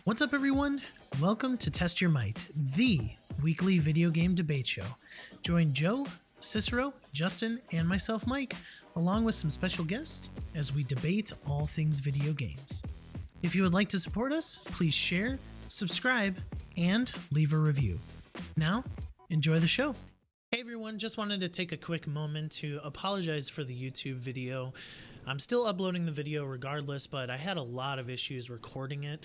What's up, everyone? Welcome to Test Your Might, the weekly video game debate show. Join Joe, Cicero, Justin, and myself, Mike, along with some special guests as we debate all things video games. If you would like to support us, please share, subscribe, and leave a review. Now, enjoy the show. Hey everyone, just wanted to take a quick moment to apologize for the YouTube video. I'm still uploading the video regardless, but I had a lot of issues recording it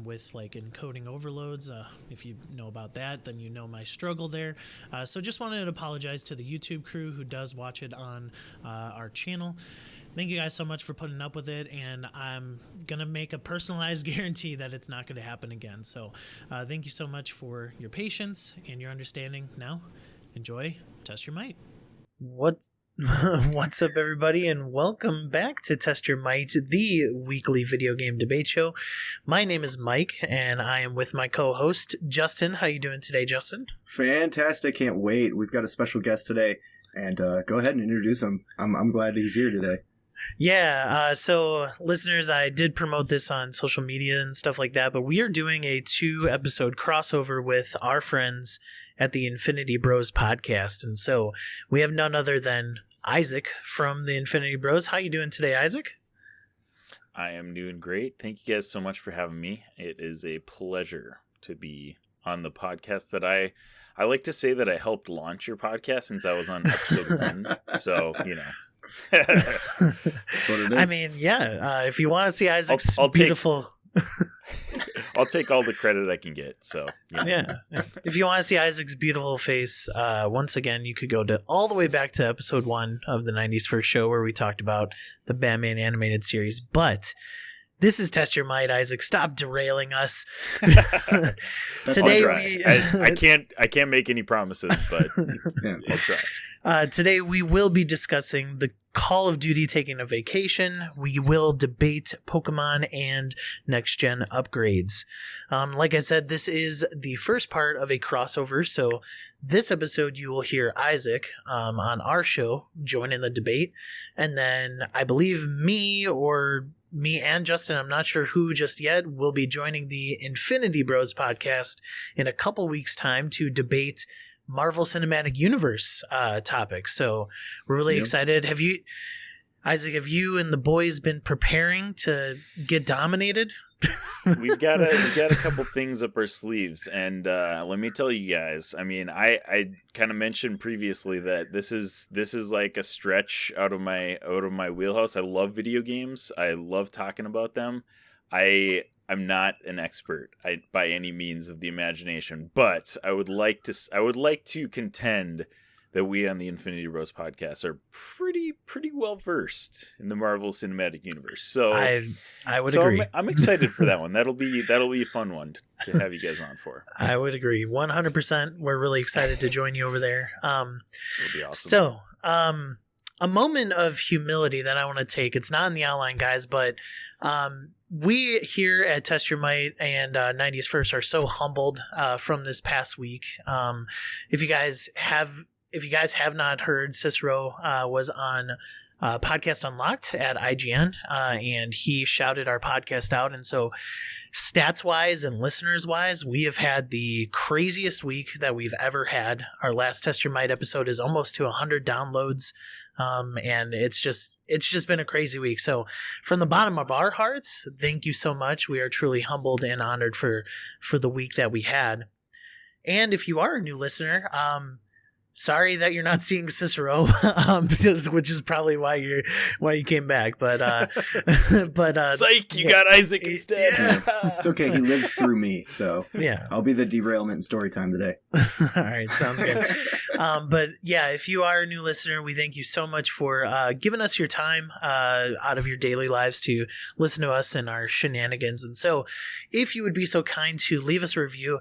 with like encoding overloads. If you know about that, then you know my struggle there. So just wanted to apologize to the YouTube crew who does watch it on our channel. Thank you guys so much for putting up with it, and I'm going to make a personalized guarantee that it's not going to happen again. So thank you so much for your patience and your understanding. Now, enjoy Test Your Might. What's up, everybody, and welcome back to Test Your Might, the weekly video game debate show. My name is Mike, and I am with my co-host, Justin. How you doing today, Justin? Fantastic. Can't wait. We've got a special guest today, and go ahead and introduce him. I'm glad he's here today. Yeah, so listeners, I did promote this on social media and stuff like that, but we are doing a 2-episode crossover with our friends at the Infinity Bros podcast, and so we have none other than Isaac from the Infinity Bros. How you doing today, Isaac? I am doing great. Thank you guys so much for having me. It is a pleasure to be on the podcast that I like to say that I helped launch your podcast since I was on episode 1. So, you know. That's what it is. I mean, yeah, if you want to see Isaac's beautiful... I'll take all the credit I can get. So yeah. If you want to see Isaac's beautiful face, once again, you could go all the way back to episode 1 of the 90s First Show where we talked about the Batman animated series. But this is Test Your Might, Isaac. Stop derailing us. Today I can't make any promises, but I'll try. Today we will be discussing the Call of Duty taking a vacation. We will debate Pokemon and next-gen upgrades. Like I said, this is the first part of a crossover, so this episode you will hear Isaac on our show join in the debate, and then I believe me and Justin, I'm not sure who just yet, will be joining the Infinity Bros podcast in a couple weeks' time to debate Marvel Cinematic Universe topics. So we're really excited. Have you and the boys been preparing to get dominated? We've got a couple things up our sleeves, and let me tell you guys. I mean, I kind of mentioned previously that this is like a stretch out of my wheelhouse. I love video games. I love talking about them. I'm not an expert by any means of the imagination, but I would like to contend that we on the Infinity Bros podcast are pretty well versed in the Marvel Cinematic Universe. So I would agree. I'm excited for that one. That'll be a fun one to have you guys on for. I would agree 100%. We're really excited to join you over there. It'll be awesome. So, a moment of humility that I want to take. It's not in the outline, guys, but we here at Test Your Might and 90s First are so humbled from this past week. If you guys have not heard, Cicero was on Podcast Unlocked at IGN, and he shouted our podcast out. And so stats-wise and listeners-wise, we have had the craziest week that we've ever had. Our last Test Your Might episode is almost to 100 downloads. And it's just been a crazy week. So from the bottom of our hearts, thank you so much. We are truly humbled and honored for the week that we had. And if you are a new listener, sorry that you're not seeing Cicero, which is probably why you came back. But psych, you got Isaac instead. Yeah. It's okay. He lives through me, so yeah, I'll be the derailment in story time today. All right, sounds good. But yeah, if you are a new listener, we thank you so much for giving us your time out of your daily lives to listen to us and our shenanigans. And so, if you would be so kind to leave us a review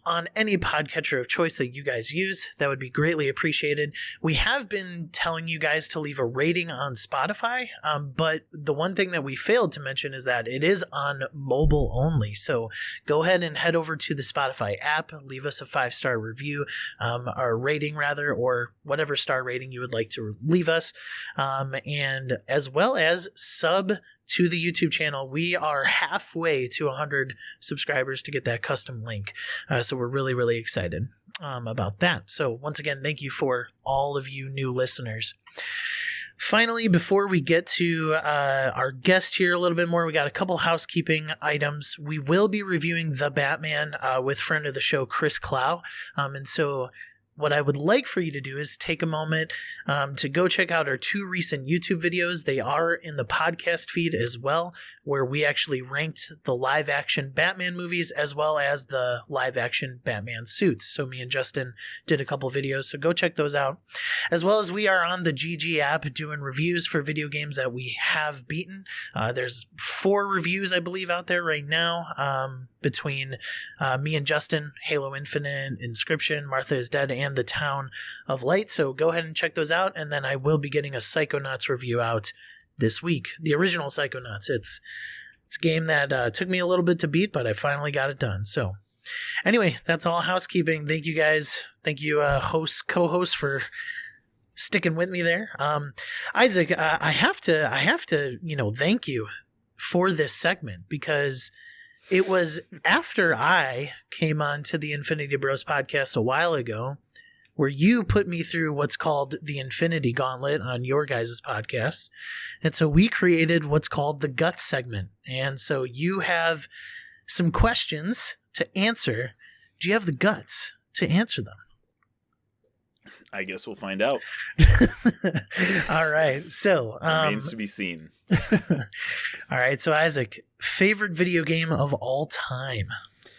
on any podcatcher of choice that you guys use, that would be greatly appreciated. We have been telling you guys to leave a rating on Spotify, but the one thing that we failed to mention is that it is on mobile only. So go ahead and head over to the Spotify app, leave us a 5-star review, or rating rather, or whatever star rating you would like to leave us, and as well as sub to the YouTube channel. We are halfway to 100 subscribers to get that custom link. So we're really, really excited about that. So once again, thank you for all of you new listeners. Finally, before we get to our guest here a little bit more, we got a couple housekeeping items. We will be reviewing The Batman with friend of the show, Chris Clow. And so what I would like for you to do is take a moment to go check out our 2 recent YouTube videos. They are in the podcast feed as well, where we actually ranked the live-action Batman movies as well as the live-action Batman suits. So me and Justin did a couple videos, so go check those out. As well as we are on the GG app doing reviews for video games that we have beaten. There's 4 reviews, I believe, out there right now between me and Justin, Halo Infinite, Inscription, Martha is Dead, and The Town of Light. So go ahead and check those out, and then I will be getting a Psychonauts review out this week. The original Psychonauts. It's a game that took me a little bit to beat, but I finally got it done. So anyway, that's all housekeeping. Thank you guys. Thank you, co-hosts, for sticking with me there. Isaac, I have to, thank you for this segment, because it was after I came on to the Infinity Bros podcast a while ago, where you put me through what's called the Infinity Gauntlet on your guys' podcast. And so we created what's called the Guts segment. And so you have some questions to answer. Do you have the guts to answer them? I guess we'll find out. All right. So remains to be seen. All right. So Isaac, favorite video game of all time?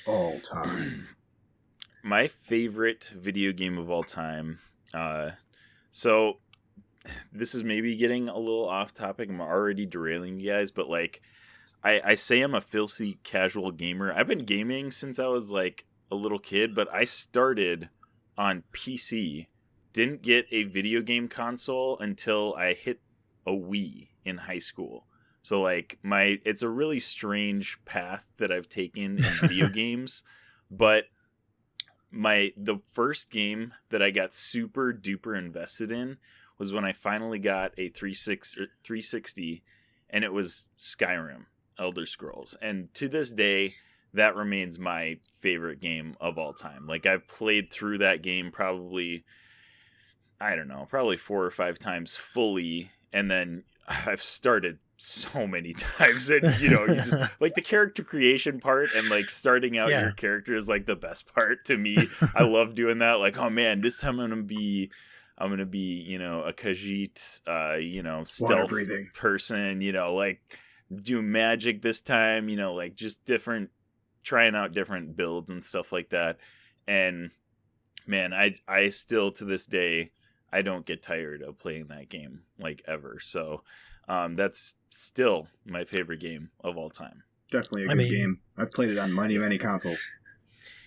All time. My favorite video game of all time. So this is maybe getting a little off topic. I'm already derailing you guys, but like I say I'm a filthy casual gamer. I've been gaming since I was like a little kid, but I started on PC. Didn't get a video game console until I hit a Wii in high school. So like it's a really strange path that I've taken in video games, but the first game that I got super duper invested in was when I finally got a 360, and it was Skyrim, Elder Scrolls. And to this day, that remains my favorite game of all time. Like I've played through that game probably 4 or 5 times fully, and then I've started so many times, and you just like the character creation part and like starting out your character is like the best part to me. I love doing that. Like, oh man, this time I'm gonna be a Khajiit, stealth person, like do magic this time, like just trying out different builds and stuff like that. And man, I still to this day, I don't get tired of playing that game like ever. So that's still my favorite game of all time. Definitely a good game. I've played it on many consoles.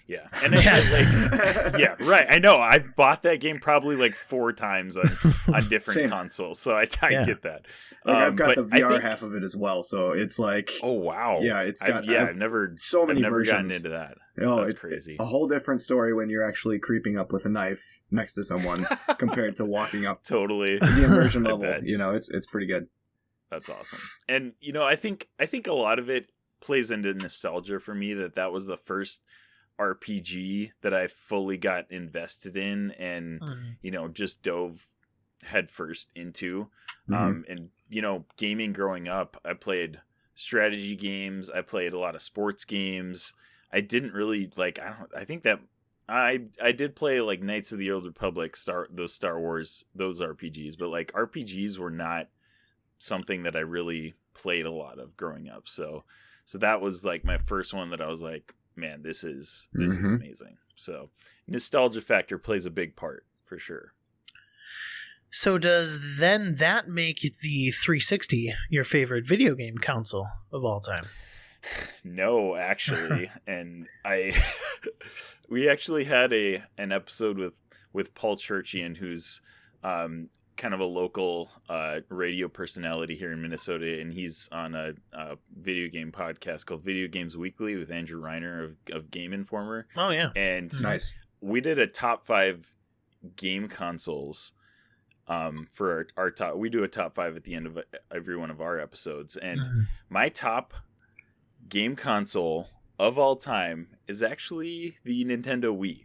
Yeah. And yeah, right. I know. I've bought that game probably like 4 times on different consoles. So I get that. Like I've got the VR half of it as well. So it's like, oh wow. Yeah, it's got I've never versions. Gotten into that. That's crazy. A whole different story when you're actually creeping up with a knife next to someone compared to walking up. Totally. The immersion level, it's pretty good. That's awesome. And I think a lot of it plays into nostalgia for me that was the first RPG that I fully got invested in and just dove headfirst into. And gaming growing up, I played strategy games, I played a lot of sports games. I didn't really I think that I did play like Knights of the Old Republic, those Star Wars, those RPGs, but like RPGs were not something that I really played a lot of growing up. So that was like my first one that I was like, man, this is amazing. So nostalgia factor plays a big part for sure. So does then that make the 360 your favorite video game console of all time? No, actually. And we actually had an episode with Paul Churchian, who's kind of a local radio personality here in Minnesota, and he's on a video game podcast called Video Games Weekly with Andrew Reiner of Game Informer. Oh yeah. And nice. We did a top 5 game consoles for our top. We do a top 5 at the end of every one of our episodes, and my top game console of all time is actually the Nintendo Wii.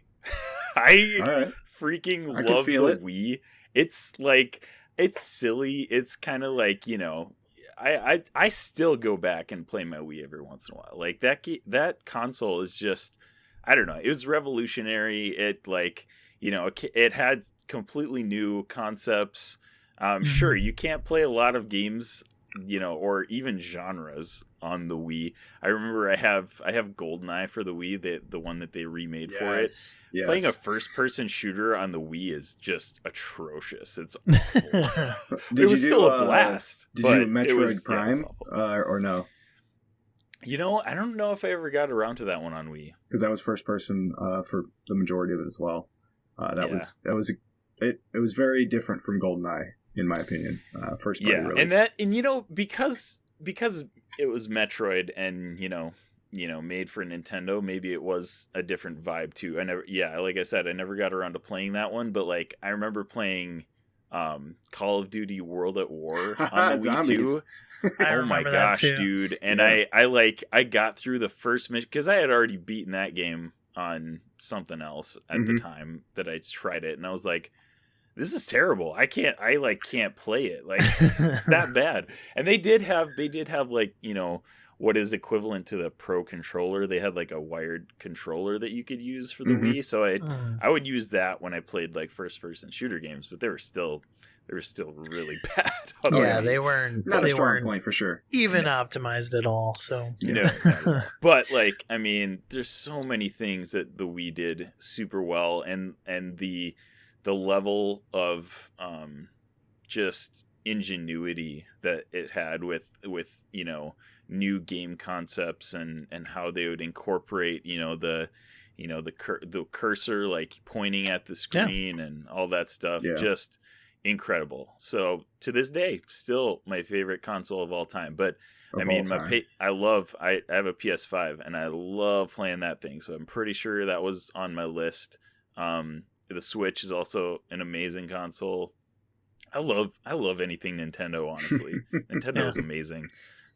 I freaking love the Wii. It's like, it's silly. It's kind of like, you know, I still go back and play my Wii every once in a while. Like that console is just, I don't know. It was revolutionary. It, like, you know, it had completely new concepts. Sure, you can't play a lot of games, you know, or even genres on the Wii. I remember I have GoldenEye for the Wii, the one that they remade for it. Yes. Playing a first-person shooter on the Wii is just atrocious. It's it was still a blast. Did you do Metroid Prime or no? You know, I don't know if I ever got around to that one on Wii, because that was first person for the majority of it as well. It was very different from GoldenEye, in my opinion. First party release. And you know, because it was Metroid and you know made for Nintendo, maybe it was a different vibe too. Like I said, I never got around to playing that one, but like I remember playing Call of Duty World at War on the Wii too. Oh my gosh, dude! And I got through the first mission because I had already beaten that game on something else at the time that I tried it, and I was like, this is terrible. I can't play it. Like, it's that bad. And they did have like, you know, what is equivalent to the Pro controller. They had like a wired controller that you could use for the Wii. So I would use that when I played like first person shooter games, but they were still really bad. Yeah, they weren't not a strong point for sure. Even optimized at all. So but like, I mean, there's so many things that the Wii did super well, and the level of just ingenuity that it had with you know, new game concepts and how they would incorporate, you know, the cursor like pointing at the screen and all that stuff. Just incredible. So to this day, still my favorite console of all time. But I mean, I have a PS5 and I love playing that thing. So I'm pretty sure that was on my list. The Switch is also an amazing console. I love anything Nintendo, honestly. Nintendo is amazing.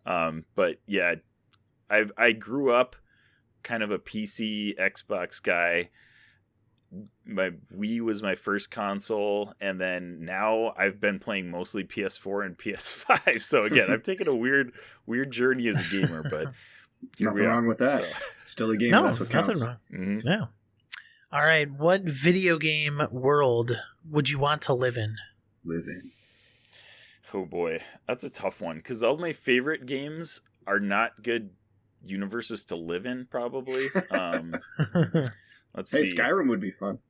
But yeah, I grew up kind of a PC Xbox guy. My Wii was my first console, and then now I've been playing mostly PS4 and PS5. So again, I've taken a weird journey as a gamer, but nothing wrong with that. So. Still a gamer. No, that's what counts. Nothing wrong. Mm-hmm. Yeah. All right. What video game world would you want to live in? Oh boy, that's a tough one, because all my favorite games are not good universes to live in. Probably. Let's see. Skyrim would be fun.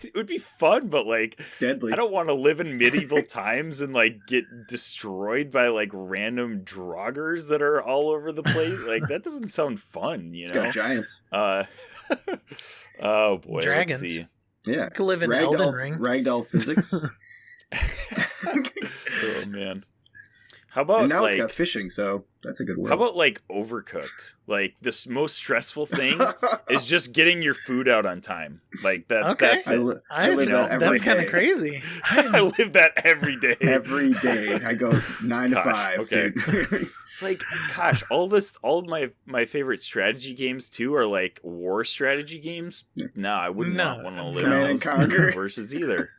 It would be fun, but like deadly. I don't want to live in medieval times and like get destroyed by like random draugrs that are all over the place. Like that doesn't sound fun, you know. It's got giants. Oh boy, dragons. Let's see. Yeah, you could live in Elden Ring. Ragdoll physics. Oh man. How about, and now like, it's got fishing, so that's a good word. How about like Overcooked? Like the most stressful thing is just getting your food out on time. Like that. Okay. That's it. I live that every that's day. Kind of crazy. I live that every day. Every day I go 9 to 5. Okay. Dude. It's like, gosh, all of my favorite strategy games too are like war strategy games. No, I wouldn't want to live in those universes either.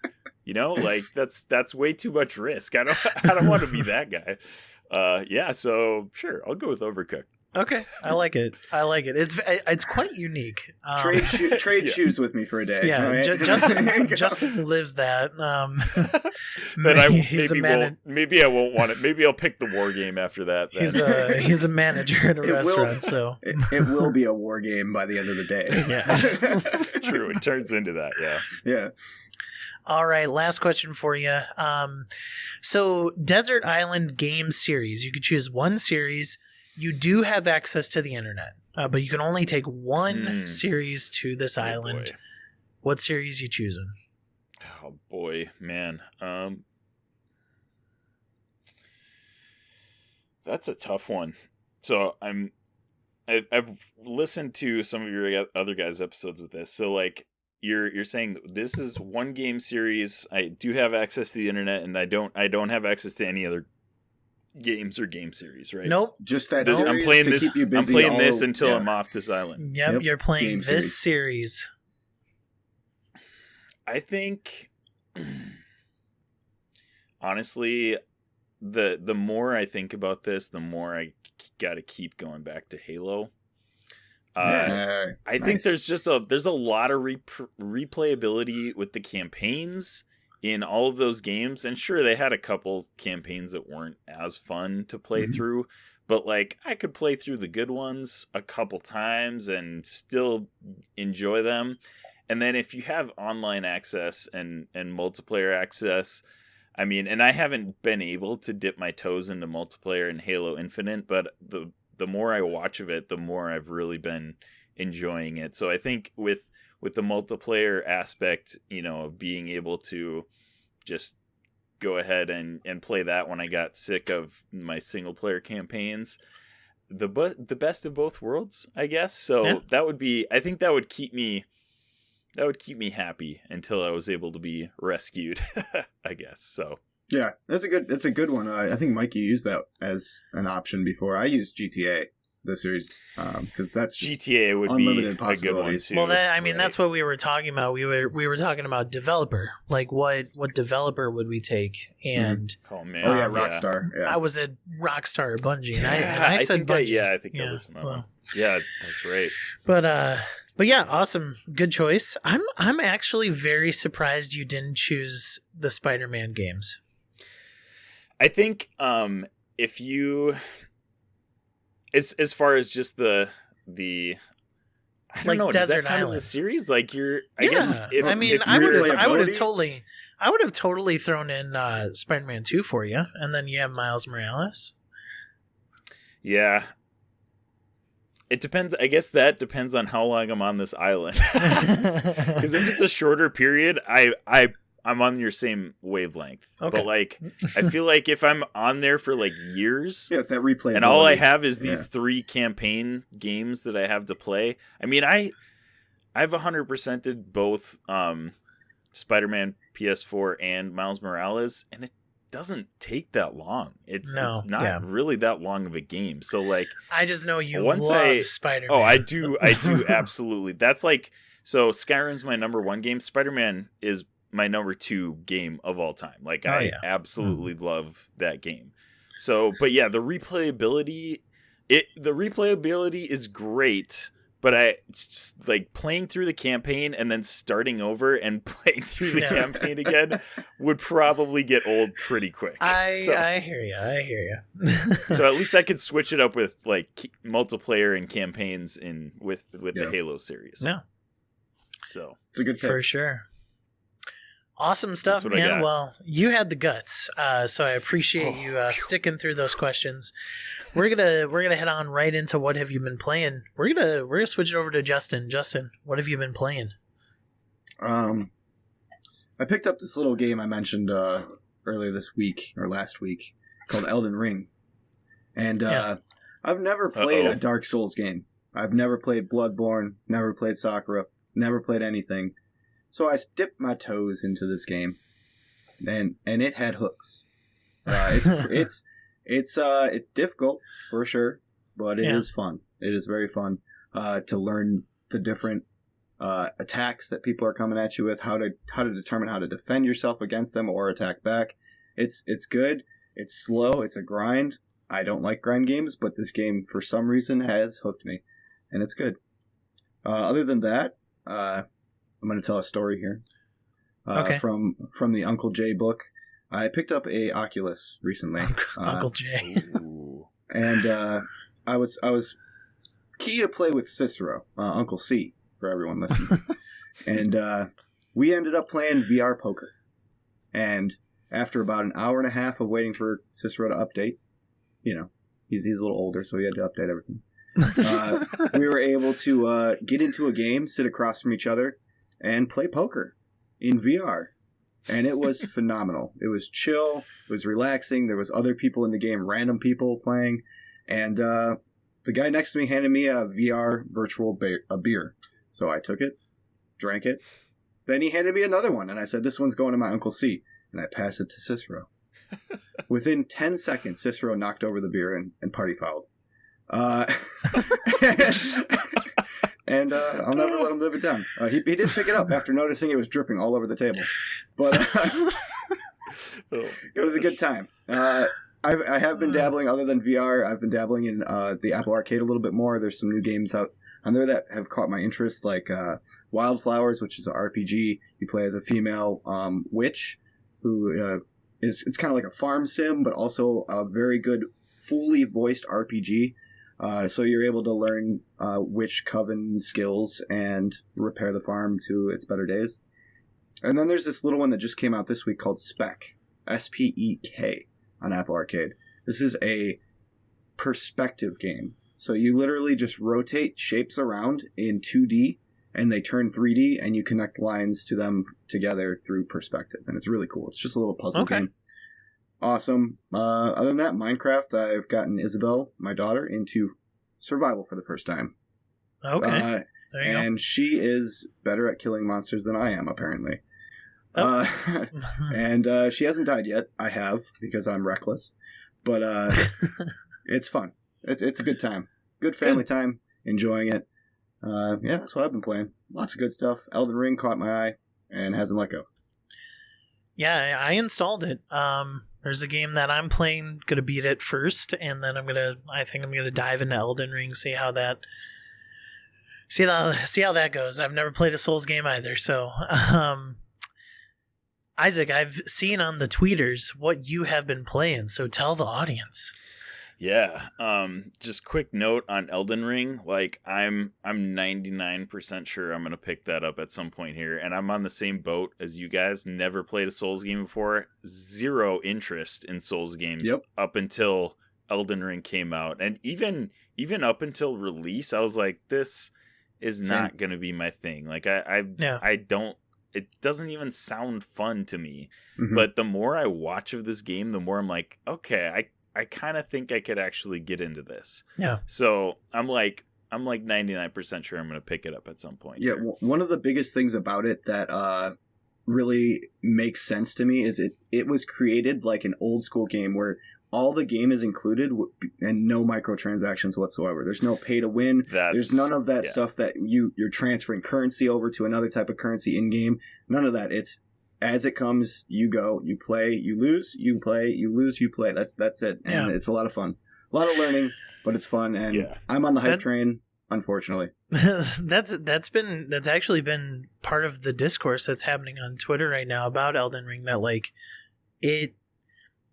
You know, like that's way too much risk. I don't want to be that guy. Yeah, so sure, I'll go with Overcooked. Okay, I like it. It's quite unique. Trade shoes with me for a day. Yeah, right? Justin lives that. Then maybe I won't want it. Maybe I'll pick the war game after that. Then. He's a manager at a restaurant, so it will be a war game by the end of the day. Yeah, true. It turns into that. Yeah. Yeah. All right, last question for you. So Desert Island game series, you could choose one series. You do have access to the internet, but you can only take one series to this island. Boy. What series you choosing? Oh boy, man. That's a tough one. So I've listened to some of your other guys' episodes with this. So like you're saying this is one game series. I do have access to the internet, and I don't have access to any other games or game series, right? Nope. Just that This- series I'm playing to this. keep you I'm busy. playing this until yeah. I'm off this island. Yep, you're playing Game this series. I think, honestly, the more I think about this, the more I got to keep going back to Halo. I think Nice. there's a lot of replayability with the campaigns in all of those games, and sure, they had a couple campaigns that weren't as fun to play Mhm. through, but like I could play through the good ones a couple times and still enjoy them. And then if you have online access and multiplayer access, I mean, and I haven't been able to dip my toes into multiplayer in Halo Infinite, but the more I watch of it, the more I've really been enjoying it. So I think with the multiplayer aspect, you know, of being able to just go ahead and play that when I got sick of my single player campaigns, the best of both worlds, I guess. So Yeah. I think that would keep me happy until I was able to be rescued, I guess. So Yeah, that's a good one. I think Mikey used that as an option before. I used GTA, the series, because that's just GTA would be unlimited a good one possibilities. too. Well, that's right? what we were talking about. We were talking about developer. Like, what developer would we take? And Oh man, Oh yeah, Rockstar. Yeah, I was at Rockstar or Bungie, and Yeah, I said think Bungie. I think I Yeah, listened to that well. one. Yeah, that's right. But yeah, awesome, good choice. I'm actually very surprised you didn't choose the Spider-Man games. I think if you as far as just the I don't Like know, Desert does that count as Island. a series? Like I Yeah, guess if, I mean, if I would you're- have replayability? totally thrown in Spider-Man 2 for you, and then you have Miles Morales. Yeah. It depends. I guess that depends on how long I'm on this island. Because if it's a shorter period, I'm on your same wavelength. Okay. But like, I feel like if I'm on there for like years, yeah, it's that replay. and all I have is these 3 campaign games that I have to play. I mean, I've 100%ed both Spider-Man PS4 and Miles Morales, and it doesn't take that long. It's not really that long of a game. So like, I just know you Once love Spider-Man. oh, I do absolutely. That's like, so Skyrim's my number 1 game. Spider-Man is my number 2 game of all time. Like I absolutely love that game. So, but yeah, the replayability is great, but it's just like playing through the campaign and then starting over and playing through the campaign again would probably get old pretty quick. I hear you. So at least I could switch it up with like multiplayer and campaigns with the Halo series. Yeah. So It's a good pick. For sure. Awesome stuff, That's what I man. got. Well, you had the guts, so I appreciate you sticking through those questions. We're gonna head on right into what have you been playing. We're gonna switch it over to Justin. Justin, what have you been playing? I picked up this little game I mentioned earlier this week or last week called Elden Ring, and I've never played a Dark Souls game. I've never played Bloodborne, never played Sakura, never played anything. So I dipped my toes into this game, and it had hooks. It's difficult for sure, but it is fun. It is very fun to learn the different attacks that people are coming at you with, how to determine how to defend yourself against them or attack back. It's good. It's slow. It's a grind. I don't like grind games, but this game for some reason has hooked me, and it's good. Other than that, I'm going to tell a story here from the Uncle Jay book. I picked up a Oculus recently. Uncle Jay. And I was key to play with Cicero, Uncle C, for everyone listening. And we ended up playing VR poker. And after about an hour and a half of waiting for Cicero to update, you know, he's a little older, so he had to update everything. We were able to get into a game, sit across from each other, and play poker in VR. And it was phenomenal. It was chill. It was relaxing. There was other people in the game, random people playing. And the guy next to me handed me a VR virtual beer. So I took it, drank it, Then he handed me another one, and I said, this one's going to my Uncle C. And I passed it to Cicero. Within 10 seconds, Cicero knocked over the beer and party fouled. And I'll never let him live it down. He did pick it up after noticing it was dripping all over the table. But it was a good time. I have been dabbling, other than VR, I've been dabbling in the Apple Arcade a little bit more. There's some new games out on there that have caught my interest, like Wildflowers, which is an RPG. You play as a female witch who it's kind of like a farm sim, but also a very good, fully voiced RPG. So you're able to learn witch coven skills and repair the farm to its better days. And then there's this little one that just came out this week called Spek, S-P-E-K, on Apple Arcade. This is a perspective game. So you literally just rotate shapes around in 2D, and they turn 3D, and you connect lines to them together through perspective. And it's really cool. It's just a little puzzle game. Awesome. Other than that, Minecraft, I've gotten Isabel, my daughter, into survival for the first time. Okay. There you and go. she is better at killing monsters than I am, apparently. And she hasn't died yet. I have, because I'm reckless. But it's fun. It's a good time. Good family time. Enjoying it. Yeah, that's what I've been playing. Lots of good stuff. Elden Ring caught my eye and hasn't let go. Yeah, I installed it. There's a game that I'm playing, gonna beat it first, and then I think I'm gonna dive into Elden Ring, see how that goes. I've never played a Souls game either, so Isaac, I've seen on the tweeters what you have been playing, so tell the audience. Yeah. Just quick note on Elden Ring. Like, I'm 99% sure I'm gonna pick that up at some point here, and I'm on the same boat as you guys. Never played a Souls game before. Zero interest in Souls games up until Elden Ring came out, and even up until release, I was like, this is not gonna be my thing. Like, I don't. It doesn't even sound fun to me. Mm-hmm. But the more I watch of this game, the more I'm like, okay, I kind of think I could actually get into this. Yeah. So I'm like 99% sure I'm going to pick it up at some point. Yeah. One of the biggest things about it that really makes sense to me is it was created like an old school game where all the game is included and no microtransactions whatsoever. There's no pay to win. There's none of that stuff that you're transferring currency over to another type of currency in game. None of that. It's as it comes, you go, you play, you lose, you play, you lose, you play. That's it. And it's a lot of fun. A lot of learning, but it's fun. And I'm on the hype train, unfortunately. That's actually been part of the discourse that's happening on Twitter right now about Elden Ring, that like it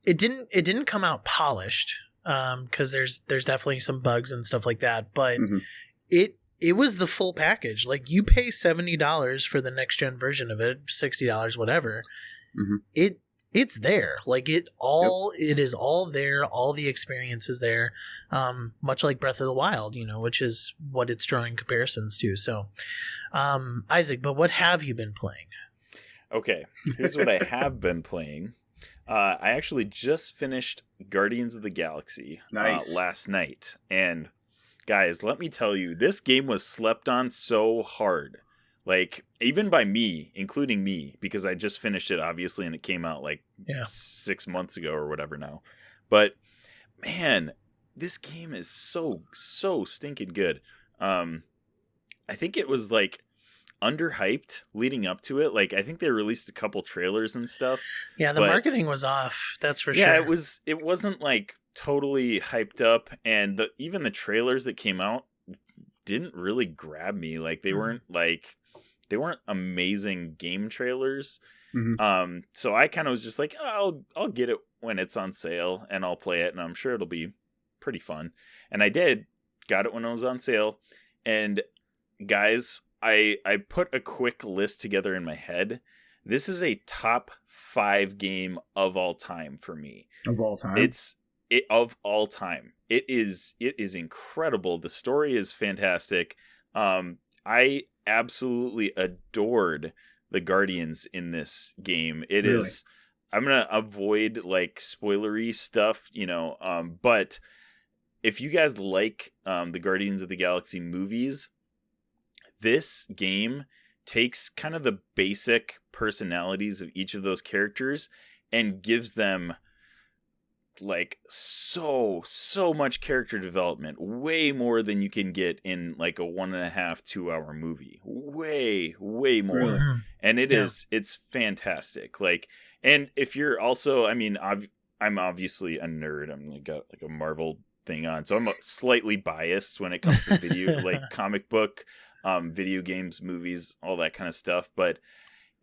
didn't come out polished, because there's definitely some bugs and stuff like that, but it was the full package. Like, you pay $70 for the next gen version of it, $60, whatever. Mm-hmm. It's there. Like, it is all there. All the experience is there. Much like Breath of the Wild, which is what it's drawing comparisons to. So, Isaac, but what have you been playing? Okay, here's what I have been playing. I actually just finished Guardians of the Galaxy last night, and guys, let me tell you, this game was slept on so hard. Like, even by me, including me, because I just finished it, obviously, and it came out like 6 months ago or whatever now. But, man, this game is so stinking good. I think it was, like, underhyped leading up to it. Like, I think they released a couple trailers and stuff. Yeah, the marketing was off, that's for sure. Yeah, it wasn't, like, totally hyped up, and even the trailers that came out didn't really grab me. Like, they weren't amazing game trailers. Mm-hmm. So I kind of was just like, I'll get it when it's on sale and I'll play it, and I'm sure it'll be pretty fun. And I got it when it was on sale. And guys, I put a quick list together in my head. This is a top 5 game of all time for me. Of all time? Of all time. It is incredible. The story is fantastic. I absolutely adored the Guardians in this game. It really is. I'm gonna avoid like spoilery stuff, but if you guys like the Guardians of the Galaxy movies, this game takes kind of the basic personalities of each of those characters and gives them like so much character development, way more than you can get in like a 1.5 2 hour movie, way more. Really? And it's fantastic. Like, and if you're also, I mean, I'm obviously a nerd. I'm like got like a Marvel thing on, so I'm slightly biased when it comes to video like comic book, video games, movies, all that kind of stuff. But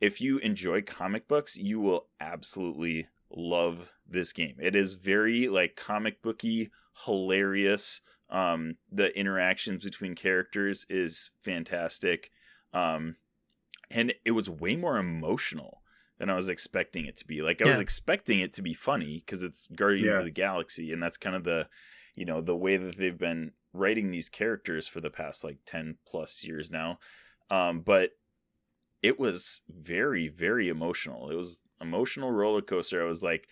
if you enjoy comic books, you will absolutely love this game. It is very like comic booky, hilarious. The interactions between characters is fantastic. And it was way more emotional than I was expecting it to be. Like I was expecting it to be funny because it's Guardians of the Galaxy, and that's kind of the, you know, the way that they've been writing these characters for the past like 10 plus years now. But it was very, very emotional. It was emotional roller coaster. I was like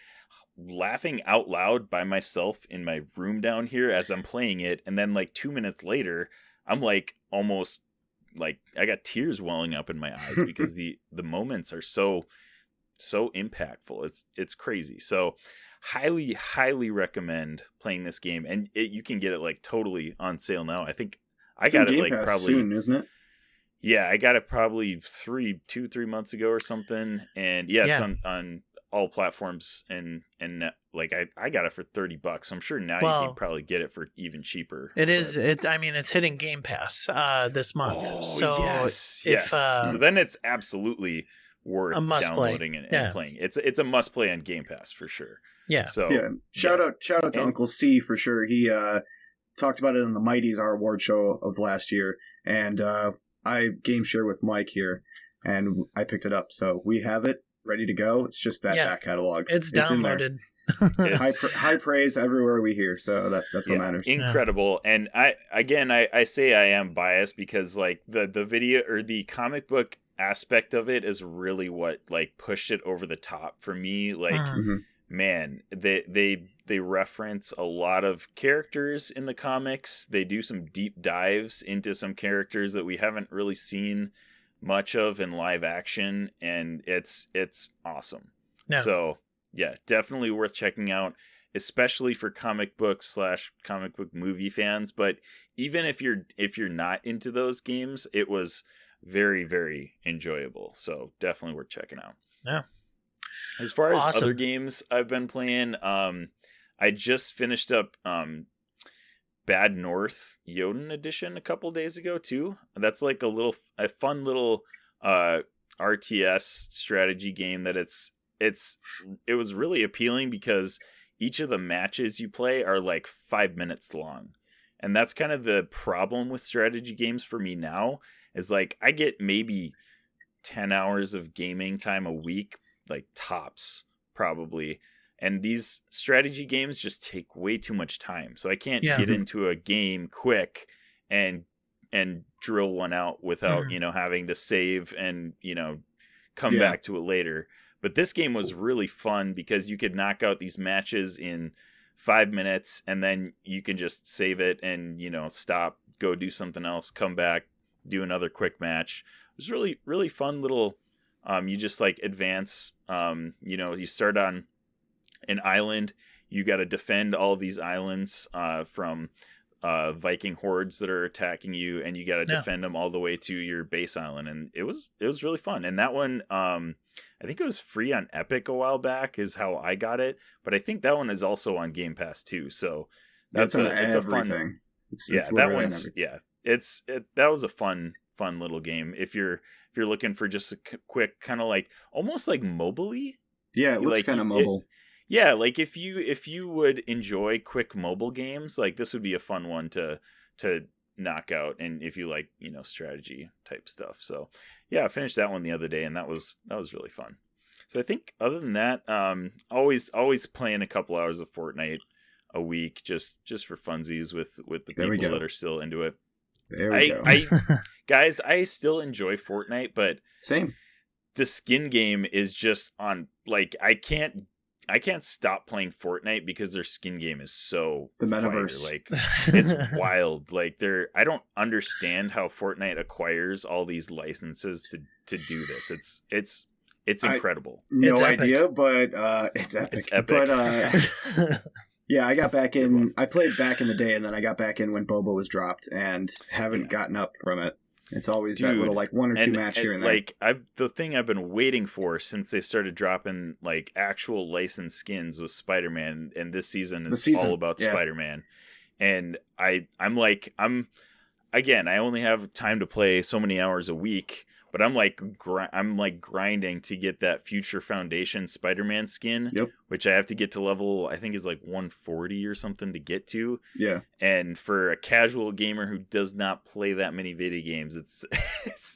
laughing out loud by myself in my room down here as I'm playing it. And then like 2 minutes later, I'm like almost like I got tears welling up in my eyes because the moments are so impactful. It's crazy. So highly recommend playing this game. And you can get it like totally on sale now. I think I got it like probably soon, isn't it? Yeah, I got it probably 3 months ago or something, and it's on all platforms, and like I got it for $30. I'm sure now you can probably get it for even cheaper. It is. I mean, it's hitting Game Pass this month. Oh, so yes. So then it's absolutely worth downloading and playing. It's a must play on Game Pass for sure. Yeah. So shout out to Uncle C for sure. He talked about it in the Mighties, our award show of last year, and I game share with Mike here, and I picked it up. So we have it ready to go. It's just that back catalog. It's downloaded. High praise everywhere we hear. So that's what matters. Incredible. And I say I am biased because like the video or the comic book aspect of it is really what like pushed it over the top for me. Like, man, they reference a lot of characters in the comics. They do some deep dives into some characters that we haven't really seen much of in live action, and it's awesome. So definitely worth checking out, especially for comic book movie fans. But even if you're not into those games, it was very, very enjoyable. So definitely worth checking out. Yeah. As far as other games I've been playing, I just finished up Bad North Jotun Edition a couple days ago too. That's like a fun little RTS strategy game that it was really appealing because each of the matches you play are like 5 minutes long. And that's kind of the problem with strategy games for me now, is like I get maybe 10 hours of gaming time a week, like tops probably. And these strategy games just take way too much time. So I can't get into a game quick and drill one out without, having to save and, come back to it later. But this game was really fun because you could knock out these matches in 5 minutes and then you can just save it and, stop, go do something else, come back, do another quick match. It was really, really fun little, you just like advance, you start on an island, you got to defend all these islands from Viking hordes that are attacking you, and you got to defend them all the way to your base island. And it was really fun. And that one, I think it was free on Epic a while back is how I got it, but I think that one is also on Game Pass too. So that's it's a fun. That was a fun little game. If you're looking for just a quick kind of like almost like mobile-y. Yeah, it looks like, kind of mobile. Like if you would enjoy quick mobile games, like this would be a fun one to knock out. And if you like, strategy type stuff. So I finished that one the other day and that was really fun. So I think other than that, always playing a couple hours of Fortnite a week, just for funsies with the people that are still into it. There we go. Guys, I still enjoy Fortnite, but same. The skin game is just on, like, I can't I can't stop playing Fortnite because their skin game is so The metaverse. fire. Like it's wild. Like I don't understand how Fortnite acquires all these licenses to do this. It's incredible. No It's epic. idea, but it's epic. It's epic. But yeah, I got back in. I played back in the day, and then I got back in when Bobo was dropped, and haven't gotten up from it. It's always that little like 1 or 2 match here and there. Like the thing I've been waiting for since they started dropping like actual licensed skins was Spider-Man, and this season is all about Spider-Man. And I'm again, I only have time to play so many hours a week, but I'm like grinding to get that Future Foundation Spider-Man skin, which I have to get to level, I think is like 140 or something to get to. Yeah. And for a casual gamer who does not play that many video games, it's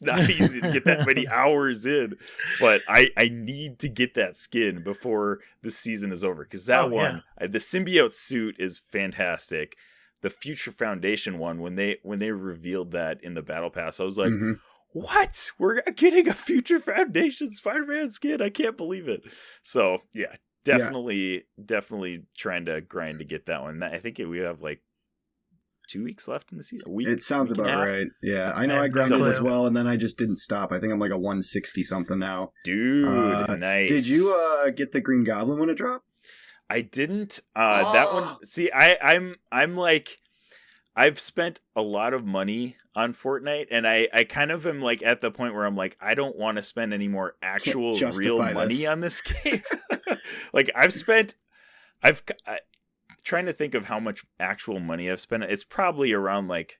not easy to get that many hours in. But I need to get that skin before the season is over, because the symbiote suit is fantastic. The Future Foundation one, when they revealed that in the Battle Pass, I was like, what? We're getting a Future Foundation Spider-Man skin? I can't believe it. So yeah, definitely trying to grind to get that one. I think we have like 2 weeks left in the season. It sounds about right. Yeah, I know I grinded as well, and then I just didn't stop. I think I'm like a 160 something now. Dude, nice. Did you get the Green Goblin when it dropped? I didn't. That one. See, I'm like, I've spent a lot of money on Fortnite, and I kind of am like at the point where I'm like, I don't want to spend any more actual real money on this game. Like I'm trying to think of how much actual money I've spent. It's probably around like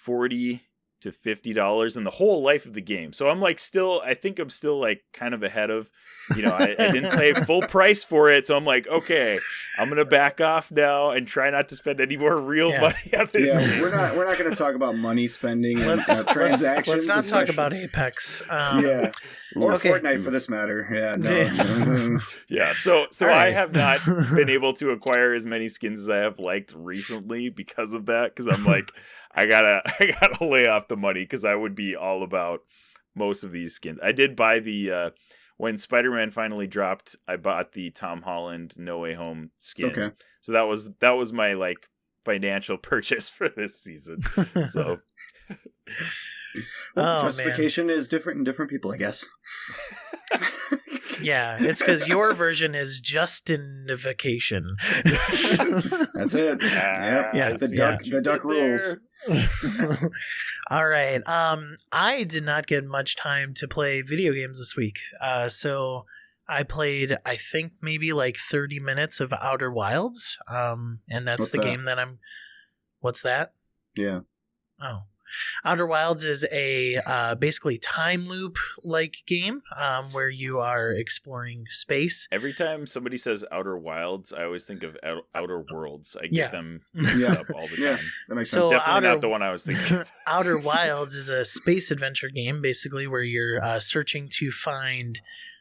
$40 to $50 in the whole life of the game. So I'm like I think I'm still like kind of ahead of, I didn't pay full price for it. So I'm like, okay, I'm going to back off now and try not to spend any more real money on this game. We're not going to talk about money spending and transactions. Let's not talk about Apex. Or Fortnite for this matter. Yeah. No. Yeah. So right. I have not been able to acquire as many skins as I have liked recently because of that. Because I'm like, I gotta lay off the money, because I would be all about most of these skins. I did buy the when Spider-Man finally dropped, I bought the Tom Holland No Way Home skin. Okay. So that was my like financial purchase for this season. So justification is different in different people, I guess. Yeah, it's because your version is justification. That's it. Yeah, the duck rules. All right. I did not get much time to play video games this week. So I played, I think, maybe like 30 minutes of Outer Wilds. And that's game that I'm... What's that? Yeah. Oh. Outer Wilds is a basically time loop like game where you are exploring space. Every time somebody says Outer Wilds, I always think of Outer Worlds. I get them mixed up all the time. That makes sense. So definitely not the one I was thinking of. Outer Wilds is a space adventure game basically where you're searching to find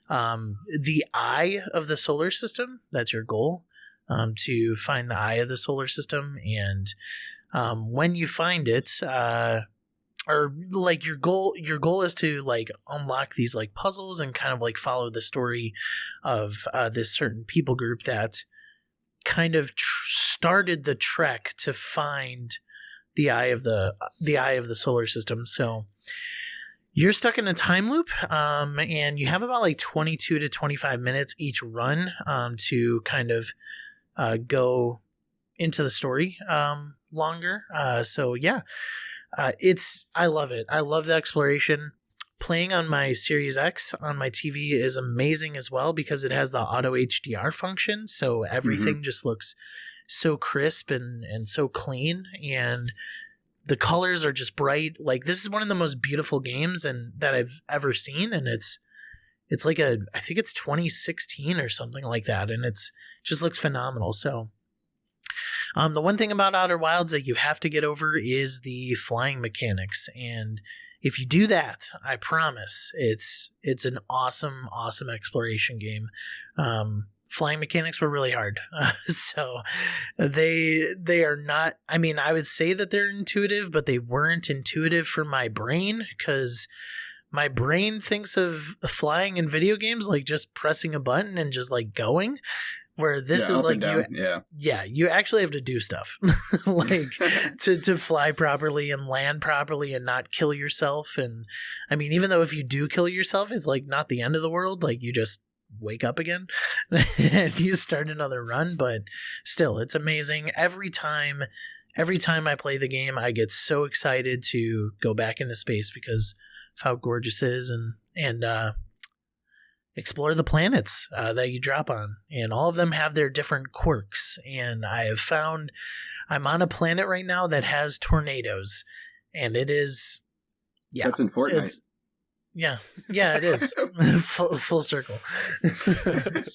the eye of the solar system. That's your goal, to find the eye of the solar system. And when you find it, or like your goal is to like unlock these like puzzles and kind of like follow the story of this certain people group that kind of started the trek to find the eye of the solar system. So you're stuck in a time loop, and you have about like 22 to 25 minutes each run to kind of go into the story longer. So yeah, I love it. I love the exploration. Playing on my Series X on my TV is amazing as well because it has the auto HDR function. So everything just looks so crisp and so clean, and the colors are just bright. Like, this is one of the most beautiful games that I've ever seen, and it's like I think it's 2016 or something like that, and it just looks phenomenal. So the one thing about Outer Wilds that you have to get over is the flying mechanics, and if you do that, I promise it's an awesome exploration game. Flying mechanics were really hard, so they are not. I mean, I would say that they're intuitive, but they weren't intuitive for my brain, because my brain thinks of flying in video games like just pressing a button and just like going, Where this is up like and down. you actually have to do stuff like to fly properly and land properly and not kill yourself. And I mean, even though if you do kill yourself, it's like not the end of the world. Like you just wake up again and you start another run. But still, it's amazing. Every time I play the game, I get so excited to go back into space because of how gorgeous it is and explore the planets that you drop on, and all of them have their different quirks. And I have found I'm on a planet right now that has tornadoes, and it is that's in Fortnite. It is full circle.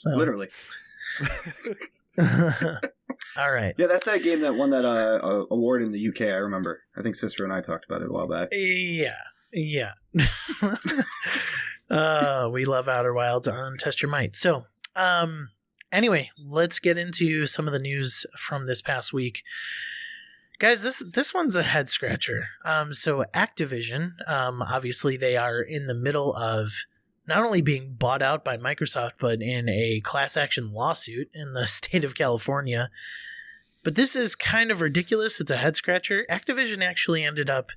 Literally. All right. Yeah, that's that game that won that award in the UK. I remember. I think Cicero and I talked about it a while back. Yeah. We love Outer Wilds on Test Your Might. So, anyway, let's get into some of the news from this past week. Guys, this one's a head scratcher. So Activision, obviously they are in the middle of not only being bought out by Microsoft, but in a class action lawsuit in the state of California. But this is kind of ridiculous. It's a head scratcher. Activision actually ended up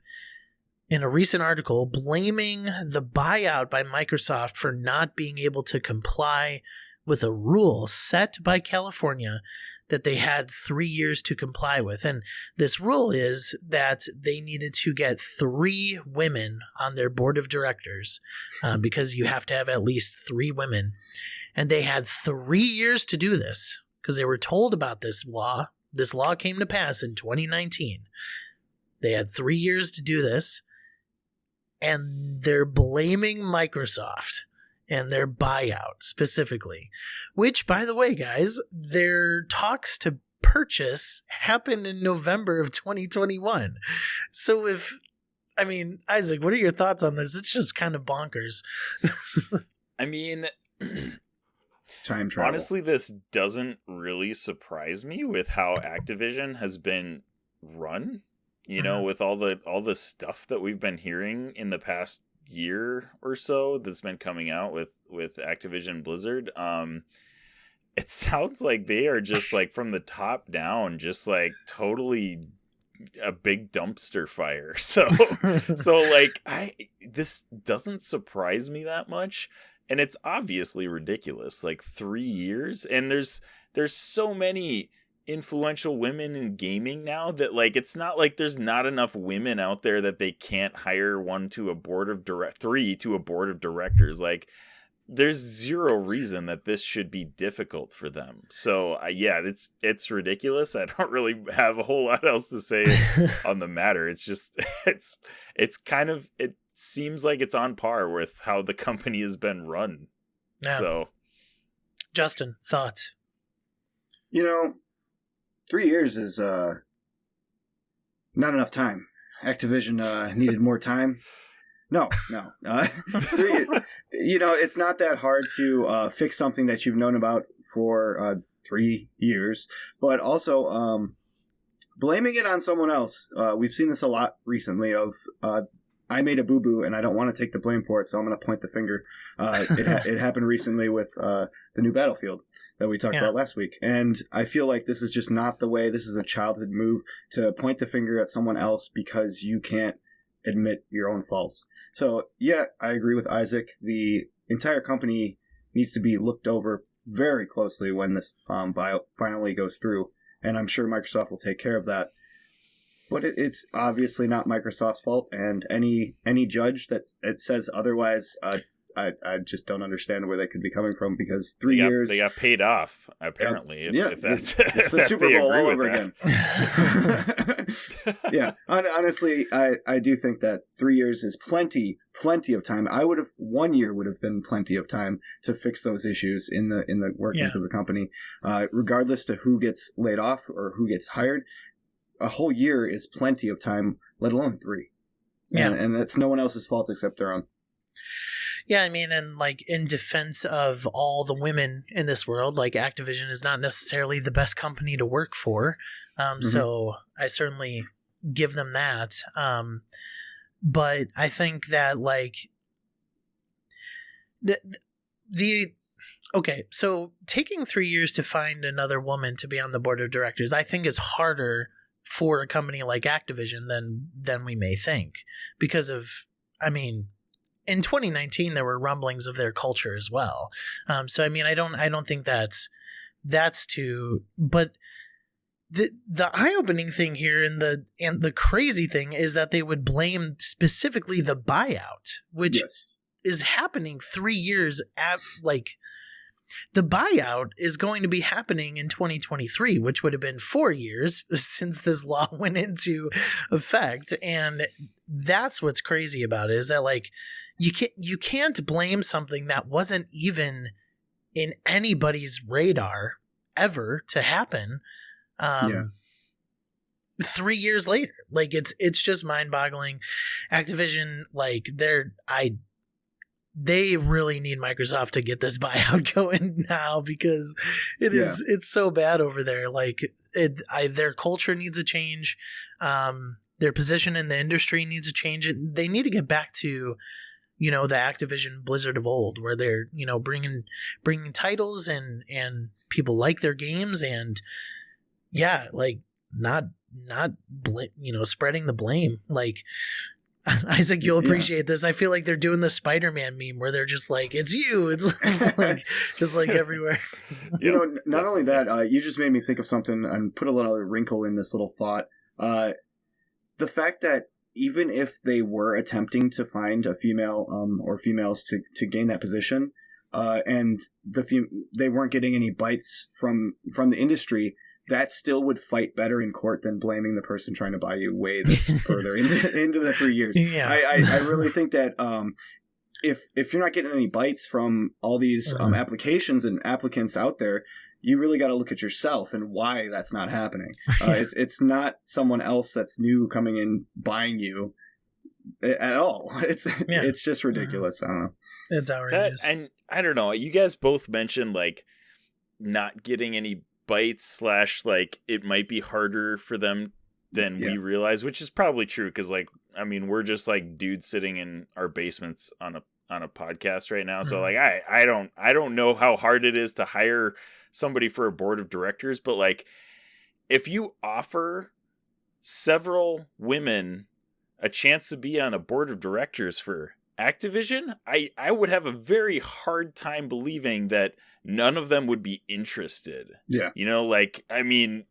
in a recent article blaming the buyout by Microsoft for not being able to comply with a rule set by California that they had 3 years to comply with. And this rule is that they needed to get 3 women on their board of directors because you have to have at least 3 women. And they had 3 years to do this because they were told about this law. This law came to pass in 2019. They had 3 years to do this. And they're blaming Microsoft and their buyout specifically, which, by the way, guys, their talks to purchase happened in November of 2021. So Isaac, what are your thoughts on this? It's just kind of bonkers. I mean, time travel. Honestly, this doesn't really surprise me with how Activision has been run. You know, with all the stuff that we've been hearing in the past year or so that's been coming out with Activision Blizzard, it sounds like they are just like from the top down, just like totally a big dumpster fire. So like this doesn't surprise me that much, and it's obviously ridiculous. Like 3 years, and there's so many influential women in gaming now that like it's not like there's not enough women out there that they can't hire 3 to a board of directors. Like there's zero reason that this should be difficult for them. So it's ridiculous. I don't really have a whole lot else to say on the matter. It's just it's kind of, it seems like it's on par with how the company has been run. Yeah. So Justin, thoughts? 3 years is not enough time. Activision needed more time. No. 3 years, it's not that hard to fix something that you've known about for 3 years. But also, blaming it on someone else. We've seen this a lot recently of I made a boo-boo and I don't want to take the blame for it, so I'm going to point the finger. It happened recently with the new Battlefield that we talked about last week. And I feel like this is just not the way. This is a childhood move to point the finger at someone else because you can't admit your own faults. So, yeah, I agree with Isaac. The entire company needs to be looked over very closely when this buyout finally goes through. And I'm sure Microsoft will take care of that. But it's obviously not Microsoft's fault, and any judge that says otherwise, I just don't understand where they could be coming from, because 3 years... They got paid off, apparently, if that's... It's the Super Bowl all over again. Yeah, honestly, I do think that 3 years is plenty of time. 1 year would have been plenty of time to fix those issues in the workings of the company, regardless to who gets laid off or who gets hired. A whole year is plenty of time, let alone 3. Yeah. And that's no one else's fault except their own. Yeah, I mean, and like in defense of all the women in this world, like Activision is not necessarily the best company to work for. So I certainly give them that. But I think that like the okay, so taking 3 years to find another woman to be on the board of directors, I think is harder for a company like Activision than we may think, because of, I mean, in 2019 there were rumblings of their culture as well. So I mean, I don't think that's too, but the eye-opening thing here and the crazy thing is that they would blame specifically the buyout, which is happening 3 years at, like, the buyout is going to be happening in 2023, which would have been 4 years since this law went into effect. And that's what's crazy about it, is that, like, you can't blame something that wasn't even in anybody's radar ever to happen 3 years later. Like, it's just mind-boggling. Activision, like, they really need Microsoft to get this buyout going now, because it's so bad over there. Like, their culture needs a change. Their position in the industry needs a change. They need to get back to, the Activision Blizzard of old, where they're, bringing titles and people like their games, and like not spreading the blame. Like, Isaac, you'll appreciate this. I feel like they're doing the Spider-Man meme where they're just like, it's you. It's like, just like everywhere. Not only that, you just made me think of something and put a little wrinkle in this little thought. The fact that even if they were attempting to find a female or females to gain that position, and they weren't getting any bites from the industry, that still would fight better in court than blaming the person trying to buy you way this further into the 3 years. Yeah. I really think that if you're not getting any bites from all these applications and applicants out there, you really got to look at yourself and why that's not happening. It's not someone else that's new coming in buying you at all. It's just ridiculous. I don't know. It's outrageous. And I don't know. You guys both mentioned, like, not getting any bites / like, it might be harder for them than we realize, which is probably true, because, like, I mean, we're just like dudes sitting in our basements on a podcast right now, so like I don't know how hard it is to hire somebody for a board of directors, but, like, if you offer several women a chance to be on a board of directors for Activision, I would have a very hard time believing that none of them would be interested. Yeah. Like, I mean,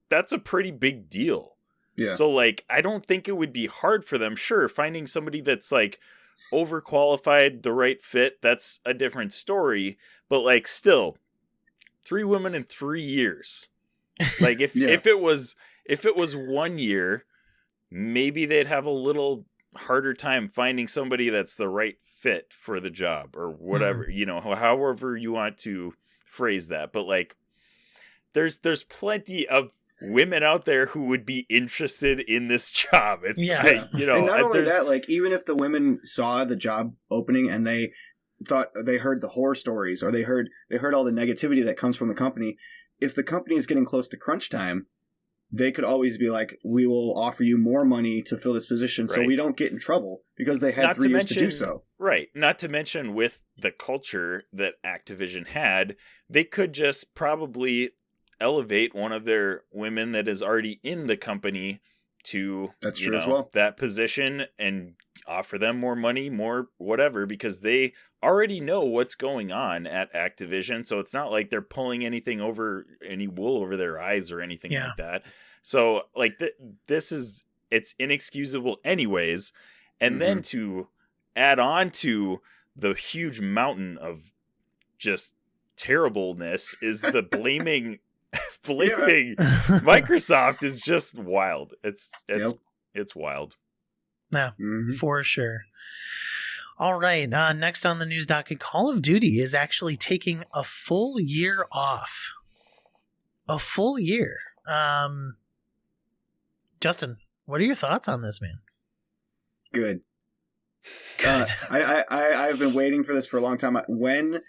that's a pretty big deal. Yeah. So, like, I don't think it would be hard for them. Sure, finding somebody that's, like, overqualified, the right fit, that's a different story. But, like, still, 3 women in 3 years. Like, if it was 1 year, maybe they'd have a little harder time finding somebody that's the right fit for the job or whatever, however you want to phrase that. But, like, there's plenty of women out there who would be interested in this job. It's and not only that, like, even if the women saw the job opening and they thought they heard the horror stories or they heard all the negativity that comes from the company, if the company is getting close to crunch time, they could always be like, we will offer you more money to fill this position so we don't get in trouble, because they had 3 years to do so. Right. Not to mention, with the culture that Activision had, they could just probably elevate one of their women that is already in the company to that position and offer them more money, more whatever, because they already know what's going on at Activision. So it's not like they're pulling any wool over their eyes or anything like that. So, like, it's inexcusable anyways. And then to add on to the huge mountain of just terribleness is the blaming Microsoft is just wild. It's wild. Yeah, for sure. All right. Next on the news docket, Call of Duty is actually taking a full year off. A full year. Justin, what are your thoughts on this, man? Good. I've been waiting for this for a long time. When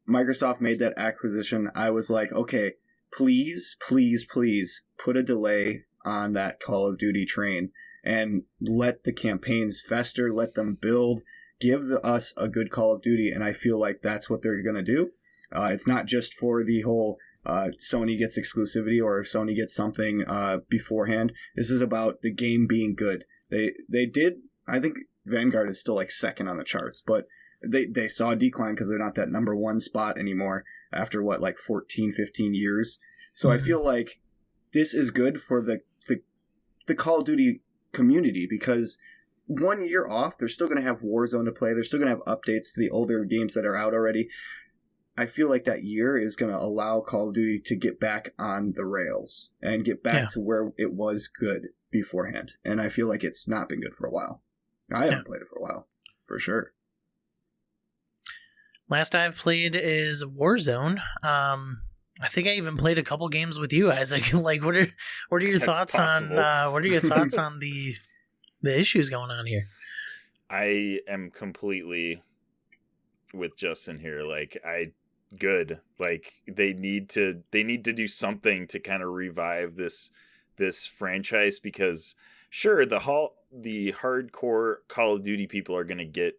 Microsoft made that acquisition, I was like, okay, please, please, please put a delay on that Call of Duty train and let the campaigns fester, let them build, give us a good Call of Duty, and I feel like that's what they're going to do. It's not just for the whole Sony gets exclusivity or Sony gets something beforehand. This is about the game being good. They did, I think Vanguard is still like second on the charts, but they saw a decline because they're not that number one spot anymore after what, like 14, 15 years. So I feel like this is good for the Call of Duty community, because 1 year off, they're still going to have Warzone to play. They're still going to have updates to the older games that are out already. I feel like that year is going to allow Call of Duty to get back on the rails and get back to where it was good beforehand. And I feel like it's not been good for a while. I haven't played it for a while, for sure. Last I've played is Warzone. I think I even played a couple games with you, Isaac. Like, what are your thoughts possible. on what are your thoughts on the issues going on here? I am completely with Justin here. Like, they need to do something to kind of revive this franchise, because sure, the hardcore Call of Duty people are going to get,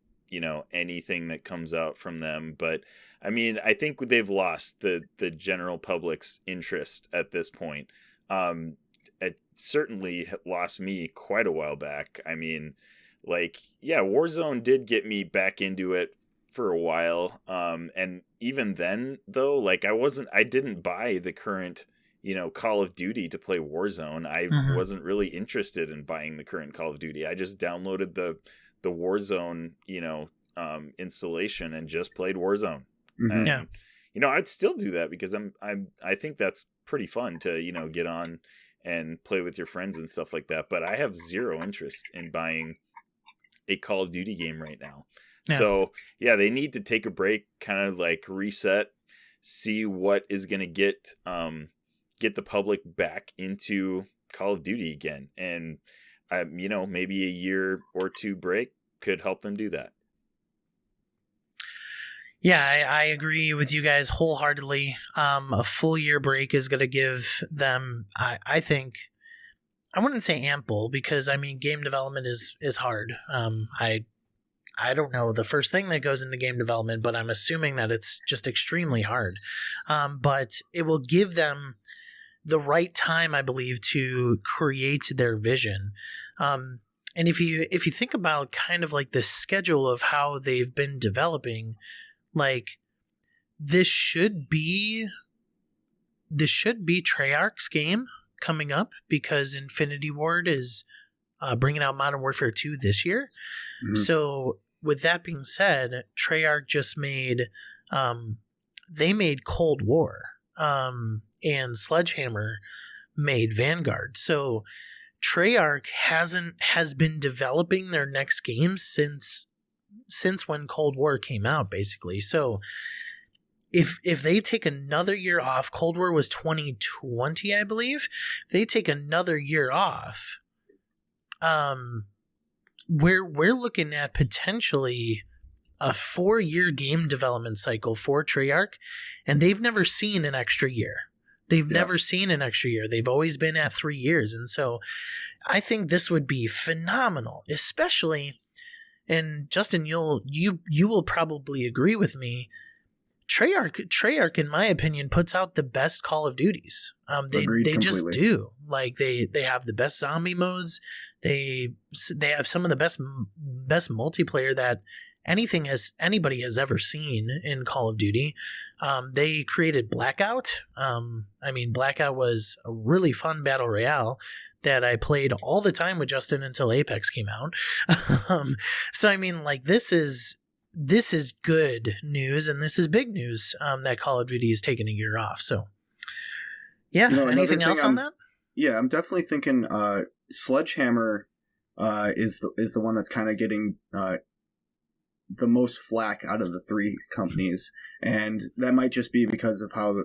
anything that comes out from them, but I mean, I think they've lost the general public's interest at this point. It certainly lost me quite a while back. I mean, Warzone did get me back into it for a while. And even then, though, I didn't buy the current, Call of Duty to play Warzone. I wasn't really interested in buying the current Call of Duty. I just downloaded the Warzone, installation and just played Warzone. And, I'd still do that because I think that's pretty fun to, get on and play with your friends and stuff like that. But I have zero interest in buying a Call of Duty game right now. Yeah. So they need to take a break, kind of like reset, see what is going to get the public back into Call of Duty again. And, maybe a year or two break could help them do that. Yeah, I agree with you guys wholeheartedly. A full year break is going to give them, I think, I wouldn't say ample, because I mean, game development is hard. I don't know the first thing that goes into game development, but I'm assuming that it's just extremely hard. But it will give them the right time, I believe, to create their vision. And if you think about kind of like the schedule of how they've been developing, like this should be Treyarch's game coming up, because Infinity Ward is bringing out Modern Warfare 2 this year. Mm-hmm. So with that being said, Treyarch just made they made Cold War, and Sledgehammer made Vanguard. So Treyarch has been developing their next game since when Cold War came out, basically. So if they take another year off, Cold War was 2020, I believe. If they take another year off, we're looking at potentially a 4-year game development cycle for Treyarch, and they've never seen an extra year. Never seen an extra year. They've always been at 3 years. And so I think this would be phenomenal, especially, and Justin, you will probably agree with me, Treyarch, in my opinion, puts out the best Call of Duties. They just do. Like they have the best zombie modes. They have some of the best multiplayer that anybody has ever seen in Call of Duty. They created Blackout. Blackout was a really fun battle royale that I played all the time with Justin until Apex came out. So I mean, like, this is good news, and this is big news that Call of Duty is taking a year off. So yeah, anything else on that? Yeah, I'm definitely thinking Sledgehammer is the one that's kind of getting the most flack out of the three companies, and that might just be because of how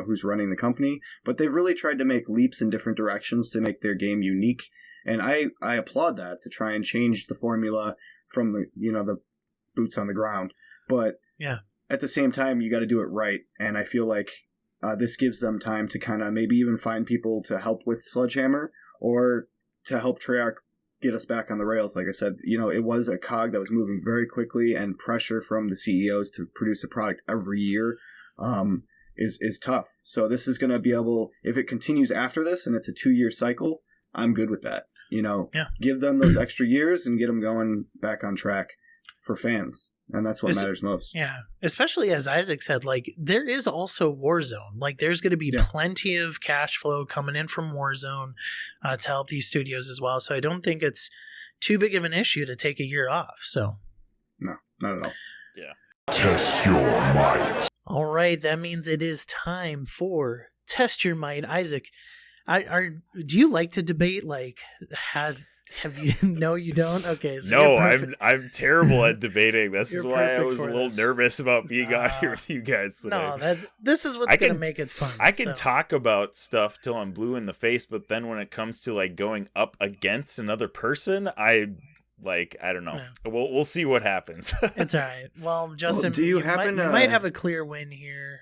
who's running the company, but they've really tried to make leaps in different directions to make their game unique, and I applaud that, to try and change the formula from the boots on the ground, but at the same time you got to do it right, and I feel like this gives them time to kind of maybe even find people to help with Sledgehammer, or to help Treyarch get us back on the rails. Like I said, it was a cog that was moving very quickly, and pressure from the CEOs to produce a product every year is tough. So this is going to be able, if it continues after this and it's a 2-year cycle, I'm good with that. Give them those extra years and get them going back on track for fans. And that's what matters most. Yeah. Especially as Isaac said, like, there is also Warzone. Like, there's going to be plenty of cash flow coming in from Warzone to help these studios as well. So I don't think it's too big of an issue to take a year off. So no, not at all. Yeah. Test your might. All right. That means it is time for Test Your Might. Isaac, do you like to debate? Like, have you? No, you don't. Okay. So no, I'm terrible at debating. This is why I was a little this. nervous about being on here with you guys today. No, this is what's going to make it fun. I can talk about stuff till I'm blue in the face, but then when it comes to like going up against another person, I don't know. Yeah. We'll see what happens. It's all right. Well, Justin, do you might have a clear win here,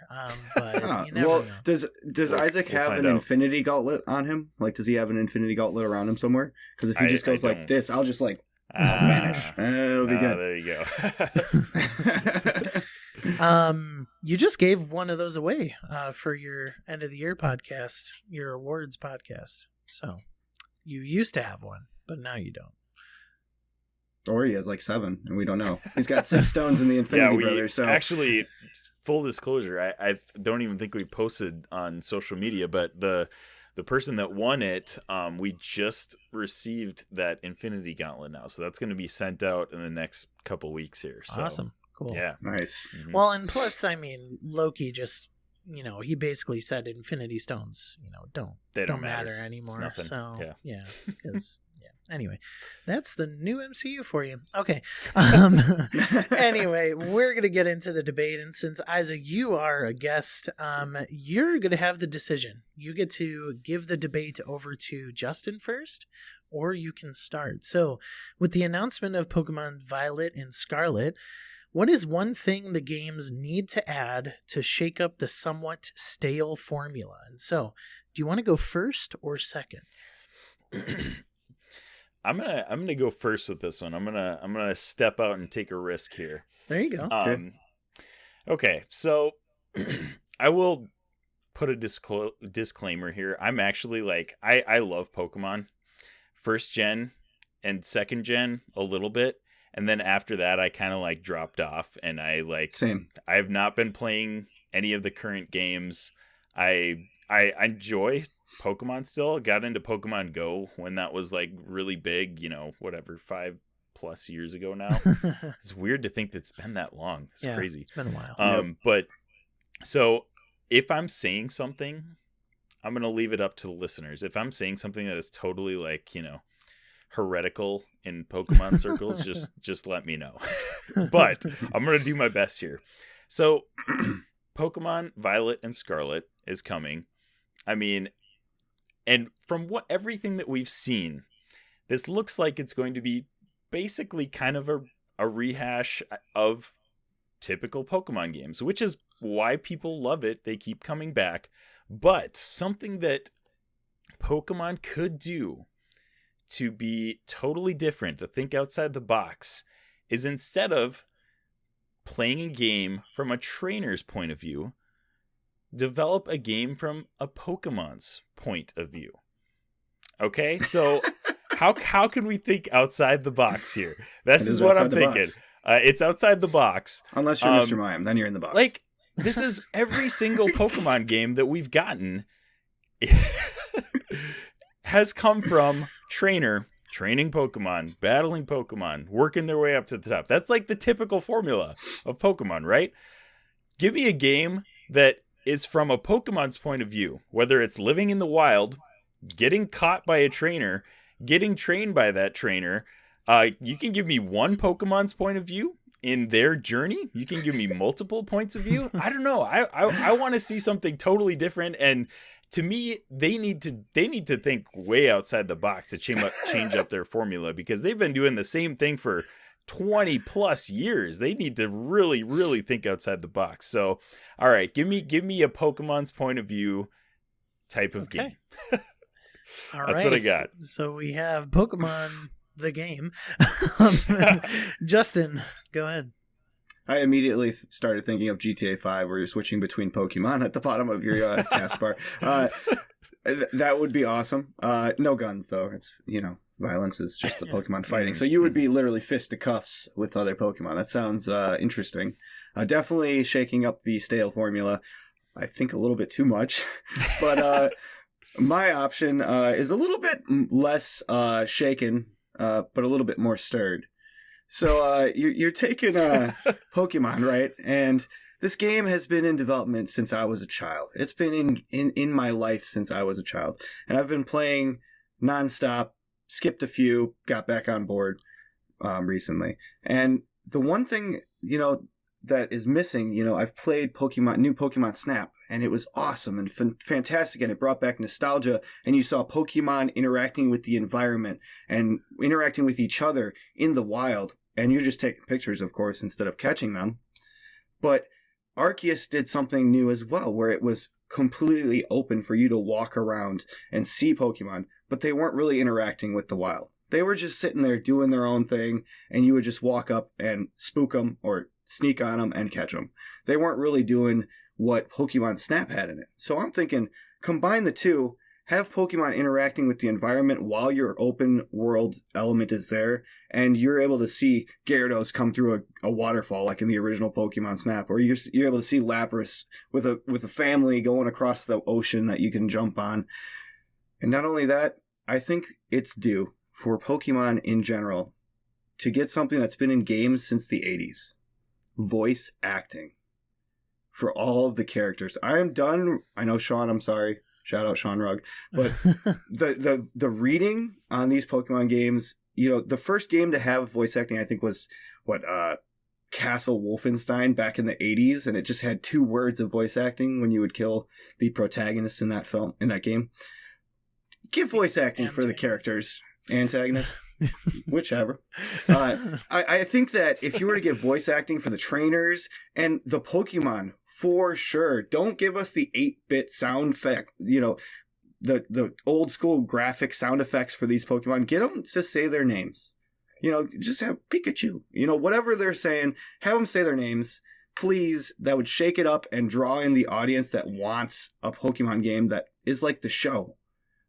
but you never know. Does Isaac have an infinity gauntlet on him? Like, does he have an infinity gauntlet around him somewhere? Because if he just goes like this, I'll just I'll vanish. It'll be good. There you go. You just gave one of those away for your end of the year podcast, your awards podcast. So you used to have one, but now you don't. Or he has 7, and we don't know. He's got 6 stones in the Infinity Brothers. So actually, full disclosure, I don't even think we posted on social media, but the person that won it, we just received that Infinity Gauntlet now, so that's going to be sent out in the next couple weeks here. So, awesome, cool, yeah, nice. Mm-hmm. Well, and plus, I mean, Loki just. He basically said Infinity Stones, don't matter anymore. So yeah, because anyway, that's the new MCU for you. Okay. Anyway, we're gonna get into the debate, and since Isaac, you are a guest, you're gonna have the decision. You get to give the debate over to Justin first, or you can start. So, with the announcement of Pokemon Violet and Scarlet. What is one thing the games need to add to shake up the somewhat stale formula? And so, do you want to go first or second? I'm gonna go first with this one. I'm gonna step out and take a risk here. There you go. Okay, so I will put a disclaimer here. I'm actually I love Pokemon, first gen and second gen a little bit. And then after that, I kind of dropped off, and same. I have not been playing any of the current games. I enjoy Pokemon still. Got into Pokemon Go when that was really big, 5+ years ago now. It's weird to think that it's been that long. It's crazy. It's been a while. But so if I'm saying something, I'm going to leave it up to the listeners. If I'm saying something that is totally heretical in Pokemon circles, just let me know. But I'm gonna do my best here. So Pokemon Violet and Scarlet is coming. I mean, and from everything that we've seen, this looks like it's going to be basically kind of a rehash of typical Pokemon games, which is why people love it. They keep coming back. But something that Pokemon could do to be totally different, to think outside the box, is instead of playing a game from a trainer's point of view, develop a game from a Pokemon's point of view. Okay, so how can we think outside the box here? This is what I'm thinking. It's outside the box. Unless you're Mr. Mime, then you're in the box. This is every single Pokemon game that we've gotten has come from training Pokemon, battling Pokemon, working their way up to the top. That's the typical formula of Pokemon, right? Give me a game that is from a Pokemon's point of view, whether it's living in the wild, getting caught by a trainer, getting trained by that trainer. You can give me one Pokemon's point of view in their journey. You can give me multiple points of view. I don't know. I want to see something totally different, and to me, they need to think way outside the box to change up their formula, because they've been doing the same thing for 20+ years. They need to really, really think outside the box. So, all right, give me a Pokemon's point of view type of game. That's what I got. So we have Pokemon the game. Justin, go ahead. I immediately started thinking of GTA 5 where you're switching between Pokemon at the bottom of your taskbar. That would be awesome. No guns, though. It's, violence is just the Pokemon fighting. So you would be literally fisticuffs with other Pokemon. That sounds interesting. Definitely shaking up the stale formula. I think a little bit too much. But my option is a little bit less shaken, but a little bit more stirred. So you're taking Pokemon, right? And this game has been in development since I was a child. It's been in my life since I was a child. And I've been playing nonstop, skipped a few, got back on board recently. And the one thing, that is missing, I've played new Pokemon Snap, and it was awesome and fantastic, and it brought back nostalgia, and you saw Pokemon interacting with the environment and interacting with each other in the wild, and you're just taking pictures, of course, instead of catching them. But Arceus did something new as well, where it was completely open for you to walk around and see Pokemon, but they weren't really interacting with the wild. They were just sitting there doing their own thing, and you would just walk up and spook them or sneak on them and catch them. They weren't really doing what Pokemon Snap had in it. So I'm thinking, combine the two, have Pokemon interacting with the environment while your open world element is there, and you're able to see Gyarados come through a waterfall like in the original Pokemon Snap, or you're able to see Lapras with a family going across the ocean that you can jump on. And not only that, I think it's due for Pokemon in general to get something that's been in games since the 80s. Voice acting for all of the characters. I am done. I know, Sean, I'm sorry. Shout out Sean Rugg. But the reading on these Pokemon games, the first game to have voice acting, I think, was Castle Wolfenstein back in the 80s, and it just had 2 words of voice acting when you would kill the protagonist in that game. Give voice acting for the characters. Antagonist. Whichever. I think that if you were to get voice acting for the trainers and the Pokemon, for sure, don't give us the 8-bit sound effect, the old school graphic sound effects for these Pokemon. Get them to say their names. Just have Pikachu. Whatever they're saying, have them say their names. Please, that would shake it up and draw in the audience that wants a Pokemon game that is like the show,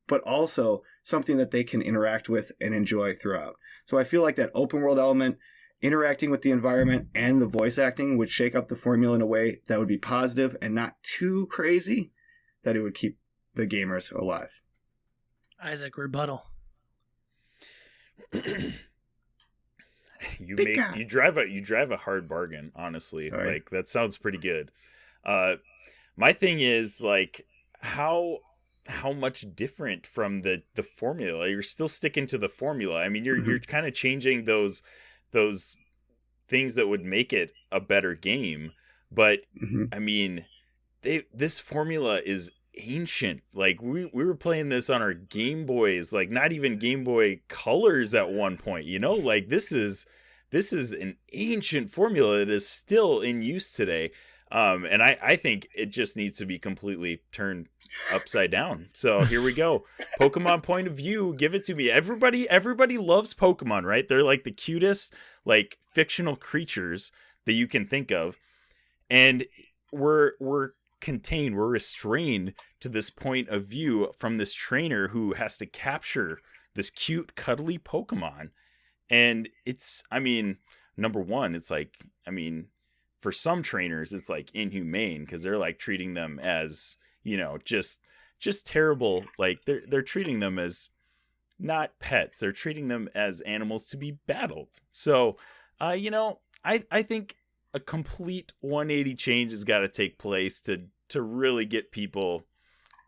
but also something that they can interact with and enjoy throughout. So I feel like that open world element, interacting with the environment, and the voice acting would shake up the formula in a way that would be positive and not too crazy, that it would keep the gamers alive. Isaac, rebuttal. You drive a hard bargain, honestly. Sorry. Like, that sounds pretty good. My thing is, like, how much different from the formula? You're still sticking to the formula. I mean, you're kind of changing those things that would make it a better game. But I mean, this formula is ancient. Like, we were playing this on our Game Boys, like not even Game Boy Colors at one point. Like this is an ancient formula that is still in use today. And I think it just needs to be completely turned upside down. So here we go. Pokemon point of view, give it to me. Everybody loves Pokemon, right? They're like the cutest, like, fictional creatures that you can think of. And we're contained, we're restrained to this point of view from this trainer who has to capture this cute, cuddly Pokemon. And it's, number one, it's like, for some trainers, it's like inhumane because they're like treating them as, just terrible. Like they're treating them as not pets. They're treating them as animals to be battled. So, I think a complete 180 change has got to take place to really get people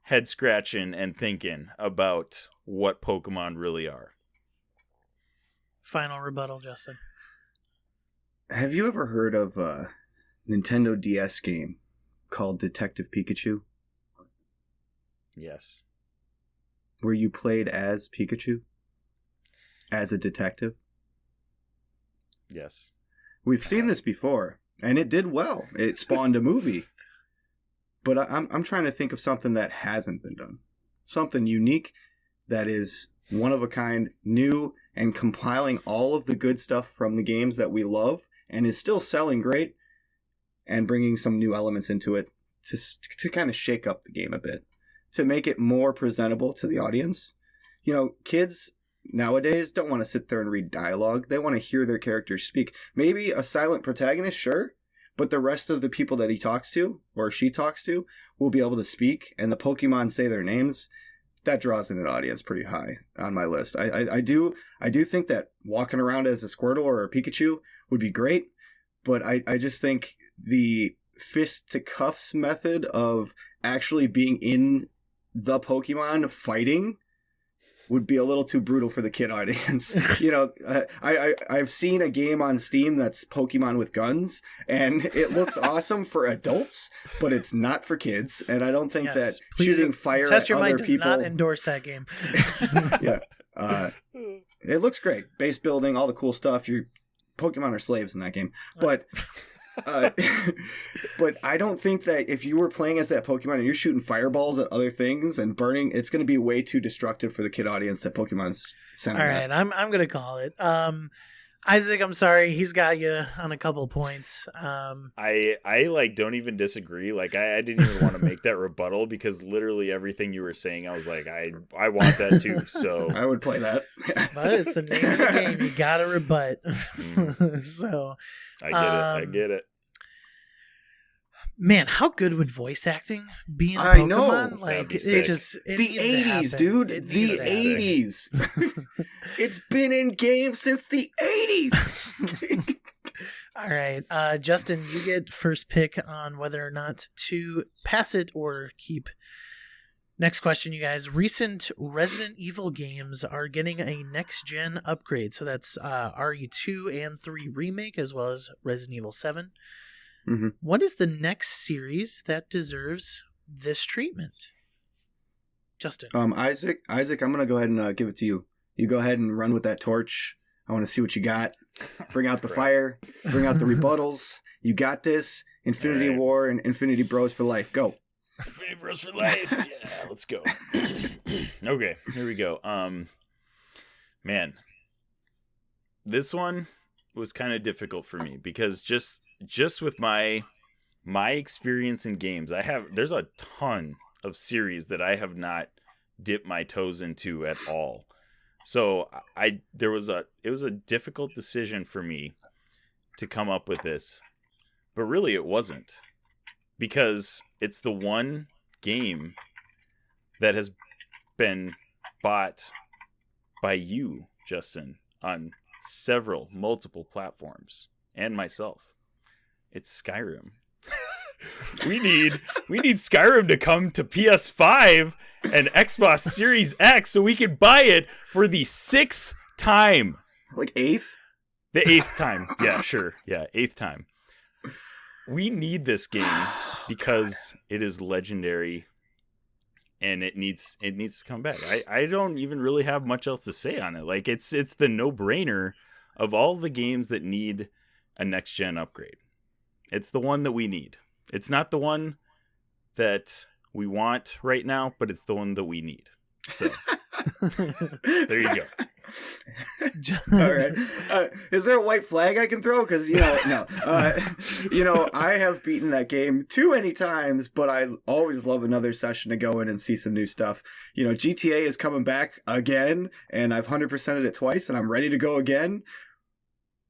head scratching and thinking about what Pokemon really are. Final rebuttal, Justin. Have you ever heard of a Nintendo DS game called Detective Pikachu? Yes. Where you played as Pikachu? As a detective? Yes. We've seen this before, and it did well. It spawned a movie. But I'm trying to think of something that hasn't been done. Something unique that is one of a kind, new, and compiling all of the good stuff from the games that we love, and is still selling great, and bringing some new elements into it to kind of shake up the game a bit, to make it more presentable to the audience. You know, kids nowadays don't want to sit there and read dialogue. They want to hear their characters speak. Maybe a silent protagonist, sure, but the rest of the people that he talks to or she talks to will be able to speak, and the Pokemon say their names. That draws in an audience pretty high on my list. I do think that walking around as a Squirtle or a Pikachu would be great, but I just think the fist to cuffs method of actually being in the Pokemon fighting would be a little too brutal for the kid audience. You know, I've seen a game on Steam that's Pokemon with guns, and it looks awesome for adults, but it's not for kids. And I don't think that shooting fire Test Your at other Might people... does not endorse that game. Yeah. It looks great. Base building, all the cool stuff. Your Pokemon are slaves in that game. But... but I don't think that if you were playing as that Pokemon and you're shooting fireballs at other things and burning, it's going to be way too destructive for the kid audience that Pokemon's centered. All right, I'm going to call it. Isaac, I'm sorry, he's got you on a couple points. I like don't even disagree. Like I didn't even want to make that rebuttal because literally everything you were saying, I was like, I want that too. So I would play that. But it's the name of the game. You got to rebut. So I get it. Man, how good would voice acting be in I Pokemon? know. Like The the 80s, dude. The 80s. It's been in games since the 80s. All right, Justin, you get first pick on whether or not to pass it or keep. Next question, you guys. Recent Resident Evil games are getting a next-gen upgrade. So that's RE2 and 3 Remake, as well as Resident Evil 7. Mm-hmm. What is the next series that deserves this treatment? Justin. Isaac, I'm going to go ahead and give it to you. You go ahead and run with that torch. I want to see what you got. Bring out the fire. Bring out the rebuttals. You got this. Infinity War and Infinity Bros for life. Go. Infinity Bros for life. Yeah, let's go. Okay, here we go. Man, this one was kind of difficult for me because just with my experience in games, there's a ton of series that I have not dipped my toes into at all. So it was a difficult decision for me to come up with this, but really it wasn't, because it's the one game that has been bought by you, Justin, on multiple platforms, and myself. It's Skyrim. We need Skyrim to come to PS5 and Xbox Series X so we can buy it for the 6th time. Like 8th? The 8th time. Yeah, sure. Yeah, 8th time. We need this game because it is legendary and it needs to come back. I don't even really have much else to say on it. Like it's the no-brainer of all the games that need a next-gen upgrade. It's the one that we need. It's not the one that we want right now, but it's the one that we need. So there you go. All right. Is there a white flag I can throw? Because, no. I have beaten that game too many times, but I always love another session to go in and see some new stuff. GTA is coming back again, and I've 100%ed it twice, and I'm ready to go again.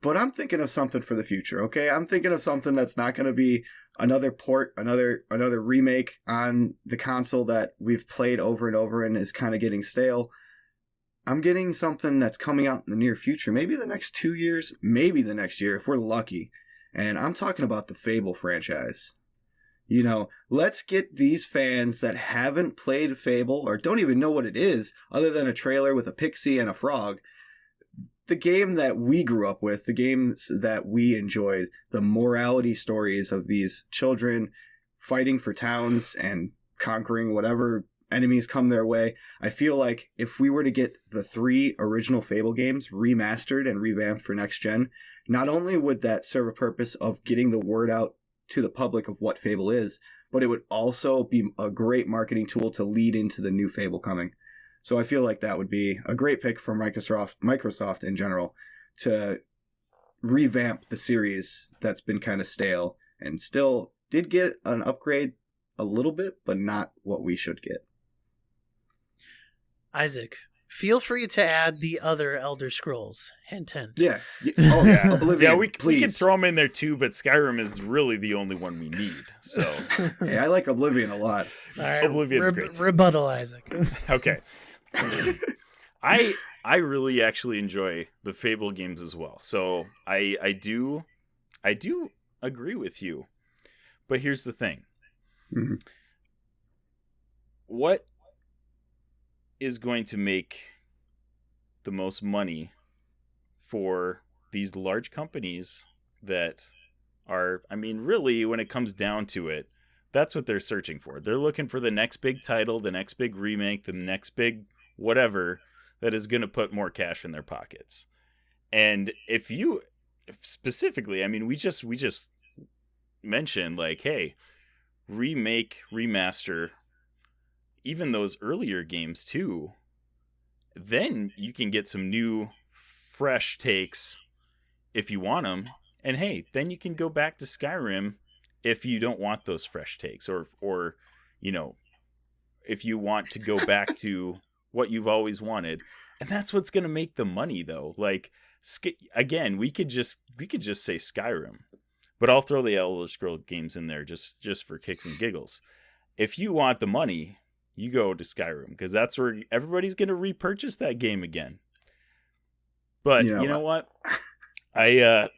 But I'm thinking of something for the future, okay? I'm thinking of something that's not going to be another port, another remake on the console that we've played over and over and is kind of getting stale. I'm getting something that's coming out in the near future, maybe the next 2 years, maybe the next year if we're lucky. And I'm talking about the Fable franchise. Let's get these fans that haven't played Fable or don't even know what it is other than a trailer with a pixie and a frog. The game that we grew up with, the games that we enjoyed, the morality stories of these children fighting for towns and conquering whatever enemies come their way. I feel like if we were to get the 3 original Fable games remastered and revamped for next gen, not only would that serve a purpose of getting the word out to the public of what Fable is, but it would also be a great marketing tool to lead into the new Fable coming. So I feel like that would be a great pick for Microsoft in general to revamp the series that's been kind of stale and still did get an upgrade a little bit, but not what we should get. Isaac, feel free to add the other Elder Scrolls. Hint, hint. Yeah. Oh, yeah. Oblivion, we please. can throw them in there too, but Skyrim is really the only one we need. So, hey, I like Oblivion a lot. All right, Oblivion's great. Rebuttal, Isaac. Okay. I really actually enjoy the Fable games as well. So I do agree with you. But here's the thing. Mm-hmm. What is going to make the most money for these large companies that are, I mean, really, when it comes down to it, that's what they're searching for. They're looking for the next big title, the next big remake, the next big whatever that is going to put more cash in their pockets. And if specifically, I mean, we just mentioned like, hey, remake, remaster, even those earlier games too, then you can get some new, fresh takes if you want them. And hey, then you can go back to Skyrim if you don't want those fresh takes, or you know, if you want to go back to what you've always wanted. And that's what's going to make the money, though. Like, again, we could just say Skyrim, but I'll throw the Elder Scrolls games in there just for kicks and giggles. If you want the money, you go to Skyrim, because that's where everybody's going to repurchase that game again. But you know what? I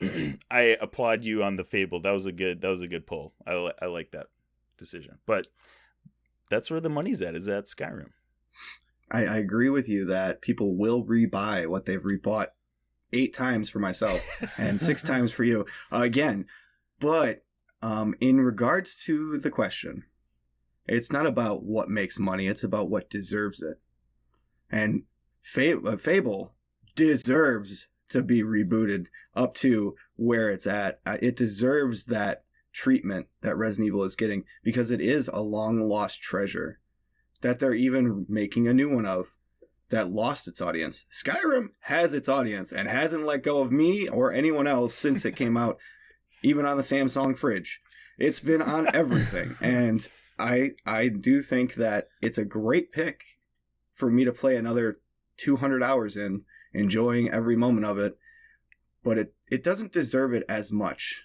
applaud you on the Fable. That was a good pull. I like that decision. But that's where the money's at, is at Skyrim. I agree with you that people will rebuy what they've rebought 8 times for myself and 6 times for you again. But in regards to the question, it's not about what makes money. It's about what deserves it. And Fable deserves to be rebooted up to where it's at. It deserves that treatment that Resident Evil is getting, because it is a long lost treasure that they're even making a new one of that lost its audience. Skyrim has its audience and hasn't let go of me or anyone else since it came out, even on the Samsung fridge. It's been on everything. And I do think that it's a great pick for me to play another 200 hours in, enjoying every moment of it. But it doesn't deserve it as much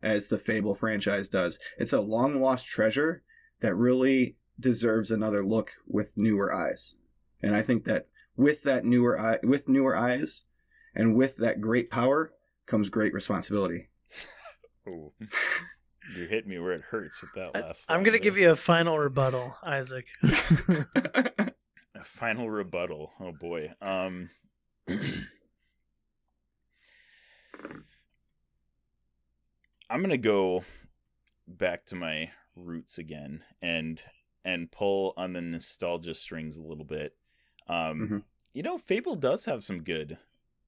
as the Fable franchise does. It's a long lost treasure that really deserves another look with newer eyes. And I think that with newer eyes and with that great power comes great responsibility. Ooh. You hit me where it hurts with that last. I'm going to give you a final rebuttal, Isaac. A final rebuttal. Oh boy. I'm going to go back to my roots again and pull on the nostalgia strings a little bit. You know, Fable does have some good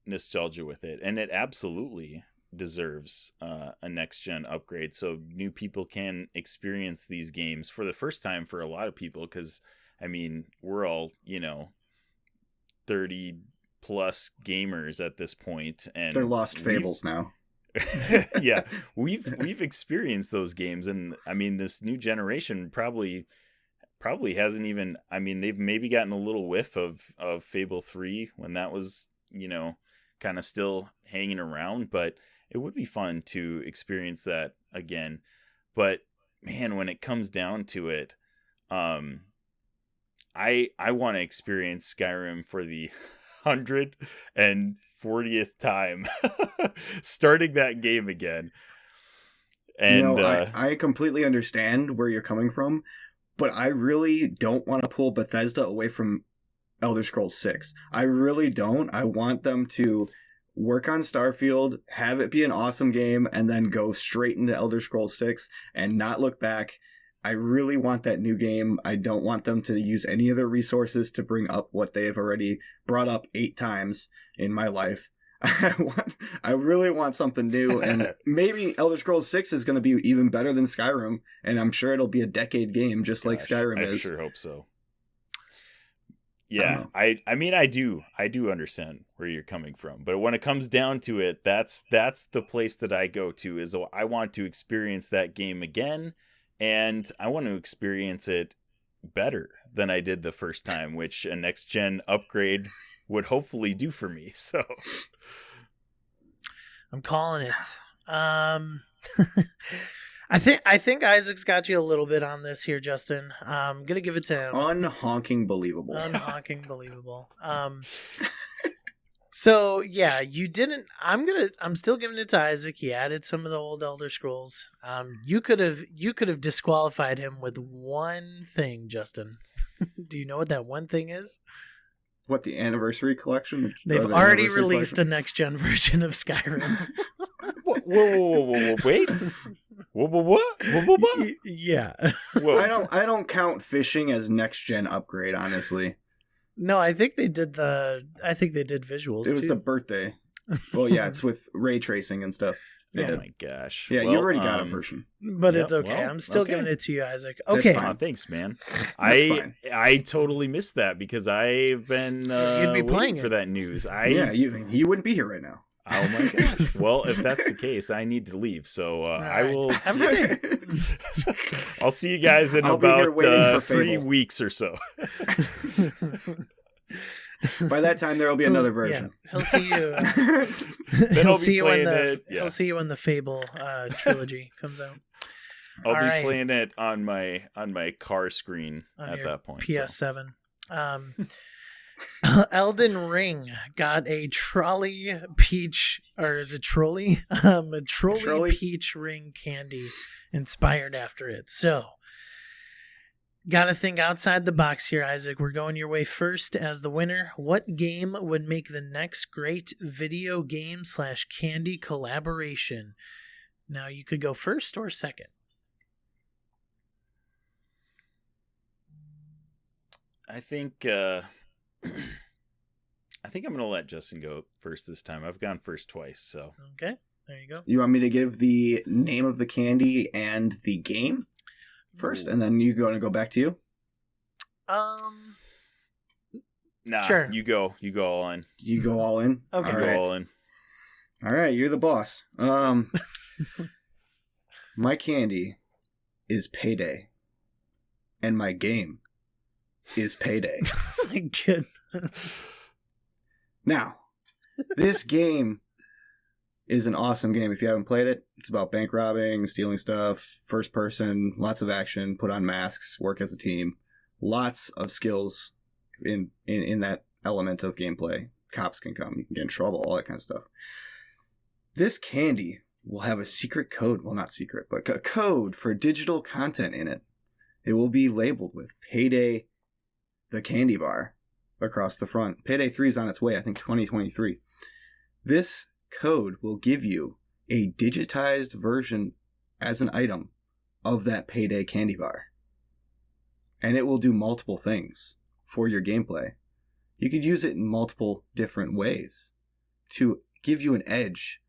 nostalgia with it, and it absolutely deserves a next-gen upgrade so new people can experience these games for the first time for a lot of people, because, I mean, we're all, 30-plus gamers at this point, and they're lost fables now. Yeah, we've experienced those games, and, I mean, this new generation probably hasn't even, I mean, they've maybe gotten a little whiff of Fable 3 when that was, kind of still hanging around, but it would be fun to experience that again. But man, when it comes down to it, I want to experience Skyrim for the 140th time, starting that game again. And I completely understand where you're coming from, but I really don't want to pull Bethesda away from Elder Scrolls 6. I really don't. I want them to work on Starfield, have it be an awesome game, and then go straight into Elder Scrolls 6 and not look back. I really want that new game. I don't want them to use any of their resources to bring up what they have already brought up 8 times in my life. I really want something new, and maybe Elder Scrolls 6 is going to be even better than Skyrim, and I'm sure it'll be a decade game just like Skyrim is. I sure hope so. Yeah, I mean, I do understand where you're coming from, but when it comes down to it, that's the place that I go to. Is I want to experience that game again, and I want to experience it better than I did the first time, which a next gen upgrade would hopefully do for me. So I'm calling it. I think Isaac's got you a little bit on this here, Justin. I'm gonna give it to him. Unhonking believable. Unhonking believable. So yeah, you didn't. I'm still giving it to Isaac. He added some of the old Elder Scrolls. You could have disqualified him with one thing, Justin. Do you know what that one thing is? What, the anniversary collection? They've already released a next gen version of Skyrim. Whoa, wait. What? Yeah. Whoa. I don't count fishing as next gen upgrade, honestly. No, I think they did visuals. It was too. the birthday. Well, yeah, it's with ray tracing and stuff. Oh my gosh. Yeah, you already got a version. But it's okay. I'm still giving it to you, Isaac. That's Okay. fine. Oh, thanks, man. Fine. I totally missed that because I've been You'd be playing for it. that news. Yeah, you wouldn't be here right now. Oh my gosh. Well, if that's the case, I need to leave. So I will. Have a good day. I'll see you guys in I'll be here about waiting for 3 Fable. weeks or so. By that time, there will be another version. Yeah, he'll see you. Then He'll I'll see be you when playing the it. Yeah. he'll see you when the Fable trilogy comes out I'll All be right. playing it on my car screen on at your that point. PS7. Elden Ring got a trolley peach, or is it trolley? A trolley peach ring candy inspired after it. So, got to think outside the box here, Isaac. We're going your way first as the winner. What game would make the next great video game / candy collaboration? Now, you could go first or second. I think I'm gonna let Justin go first this time. I've gone first twice, so Okay, there you go. You want me to give the name of the candy and the game first, and then you're going to go back to you? nah. Sure. You go all in. You go all in? Okay. All Go right. all in. All right, you're the boss. My candy is Payday, and my game is Payday. My goodness. Now, this game is an awesome game. If you haven't played it, it's about bank robbing, stealing stuff, first person, lots of action, put on masks, work as a team, lots of skills in that element of gameplay. Cops can come, you can get in trouble, all that kind of stuff. This candy will have a secret code. Well, not secret, but a code for digital content in it. It will be labeled with Payday, the candy bar, across the front. Payday 3 is on its way, I think 2023. This code will give you a digitized version as an item of that Payday candy bar. And it will do multiple things for your gameplay. You could use it in multiple different ways to give you an edge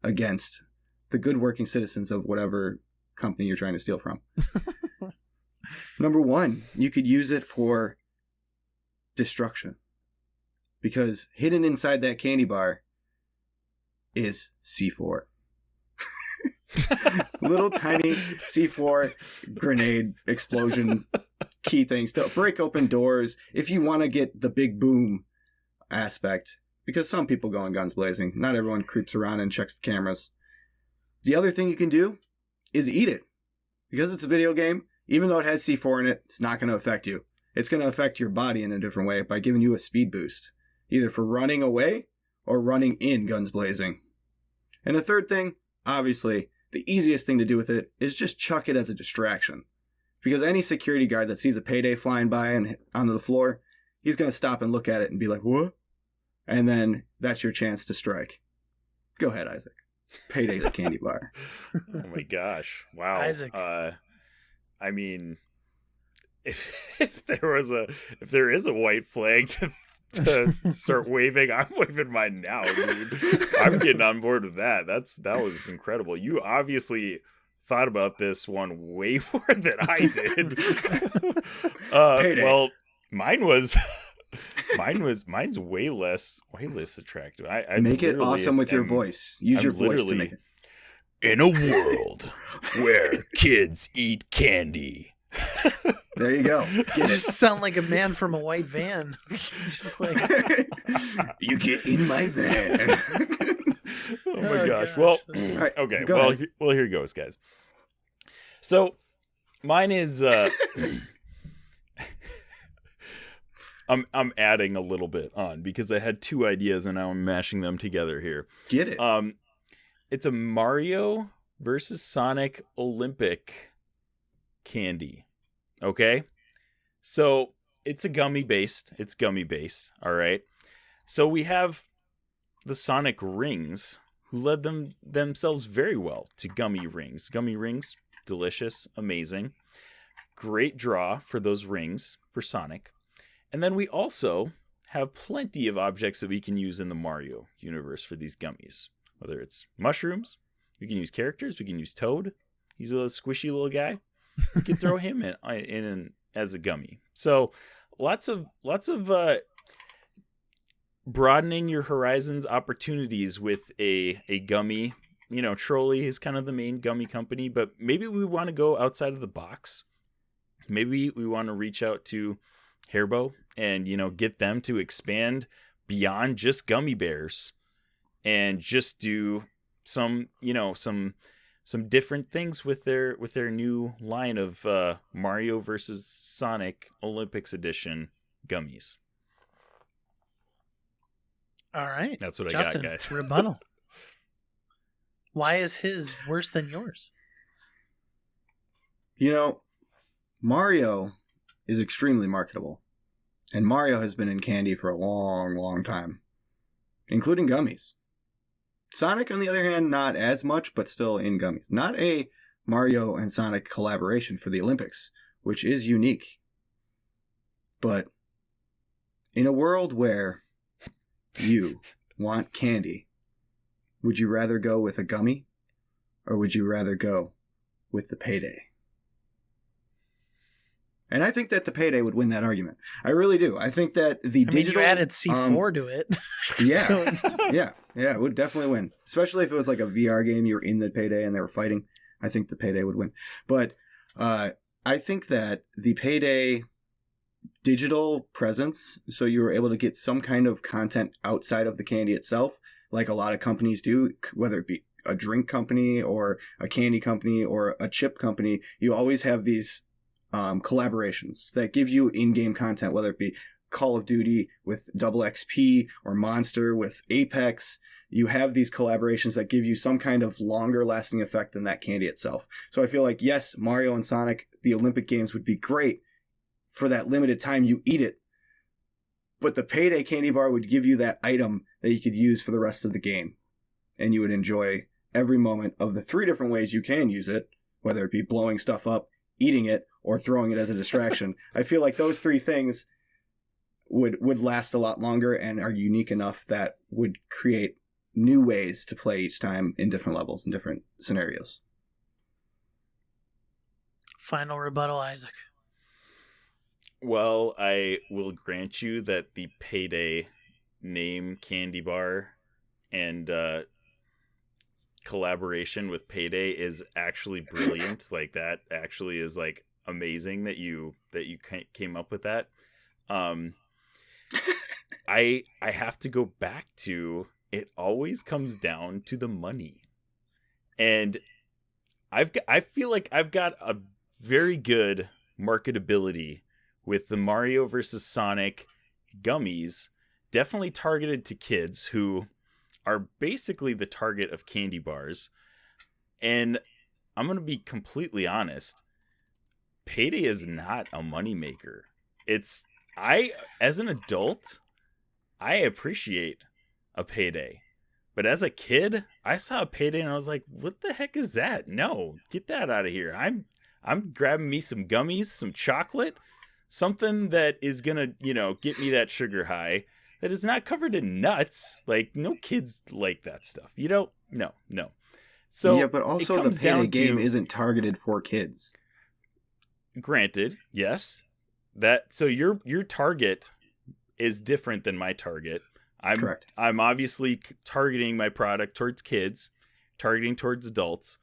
against the good working citizens of whatever company you're trying to steal from. Number one, you could use it for destruction. Because hidden inside that candy bar is C4. Little tiny C4 grenade explosion key things to break open doors if you want to get the big boom aspect. Because some people go in guns blazing. Not everyone creeps around and checks the cameras. The other thing you can do is eat it. Because it's a video game, even though it has C4 in it, it's not going to affect you. It's going to affect your body in a different way by giving you a speed boost. Either for running away or running in guns blazing. And the third thing, obviously, the easiest thing to do with it is just chuck it as a distraction. Because any security guard that sees a Payday flying by and onto the floor, he's going to stop and look at it and be like, what? And then that's your chance to strike. Go ahead, Isaac. Payday the candy bar. Oh my gosh! Wow, Isaac. I mean, if there is a white flag to start waving, I'm waving mine now, dude. I'm getting on board with that. That was incredible. You obviously thought about this one way more than I did. Well, mine was Mine's way less attractive. I Make it awesome with your voice. Use your voice to make it. In a world where kids eat candy. There you go. You just sound like a man from a white van. Just like, you get in my van. Oh my gosh. gosh. Well, Right, okay. go ahead. Well, here goes, guys. So, mine is I'm adding a little bit on because I had two ideas and now I'm mashing them together here. Get it. It's a Mario versus Sonic Olympic candy. Okay? So, it's gummy based. All right. So, we have the Sonic rings who led themselves very well to gummy rings. Gummy rings, delicious, amazing. Great draw for those rings for Sonic. And then we also have plenty of objects that we can use in the Mario universe for these gummies. Whether it's mushrooms, we can use characters, we can use Toad. He's a little squishy little guy. We can throw him in as a gummy. So lots of broadening your horizons opportunities with a gummy. You know, Trolley is kind of the main gummy company, but maybe we want to go outside of the box. Maybe we want to reach out to Haribo and, you know, get them to expand beyond just gummy bears and just do some different things with their new line of Mario versus Sonic Olympics edition gummies. all right. That's what Justin, I got, guys. Rebuttal. Why is his worse than yours? You know, Mario is extremely marketable. And Mario has been in candy for a long, long time, including gummies. Sonic, on the other hand, not as much, but still in gummies. Not a Mario and Sonic collaboration for the Olympics, which is unique. But in a world where you want candy, would you rather go with a gummy, or would you rather go with the Payday? And I think that the Payday would win that argument. I really do. I think that the digital... you added C4 to it. Yeah. So- yeah, it would definitely win. Especially if it was like a VR game, you were in the Payday and they were fighting. I think the Payday would win. But I think that the Payday digital presence, so you were able to get some kind of content outside of the candy itself, like a lot of companies do, whether it be a drink company or a candy company or a chip company, you always have these collaborations that give you in-game content, whether it be Call of Duty with Double XP or Monster with Apex. You have these collaborations that give you some kind of longer lasting effect than that candy itself. So I feel like, yes, Mario and Sonic, the Olympic Games would be great for that limited time you eat it. But the Payday candy bar would give you that item that you could use for the rest of the game. And you would enjoy every moment of the 3 different ways you can use it, whether it be blowing stuff up, eating it, or throwing it as a distraction. I feel like those 3 things would last a lot longer and are unique enough that would create new ways to play each time in different levels and different scenarios. Final rebuttal, Isaac. Well, I will grant you that the Payday name candy bar and collaboration with Payday is actually brilliant. Like, that actually is like amazing that you came up with that. I have to go back to, it always comes down to the money. And I feel like I've got a very good marketability with the Mario versus Sonic gummies, definitely targeted to kids who are basically the target of candy bars. And I'm going to be completely honest, Payday is not a moneymaker. As an adult, I appreciate a Payday. But as a kid, I saw a Payday and I was like, what the heck is that? No, get that out of here. I'm grabbing me some gummies, some chocolate, something that is going to, get me that sugar high that is not covered in nuts. Like, no kids like that stuff. No. So yeah, but also the Payday game isn't targeted for kids. Granted, yes. So your target is different than my target. Correct. I'm obviously targeting my product towards kids, targeting towards adults.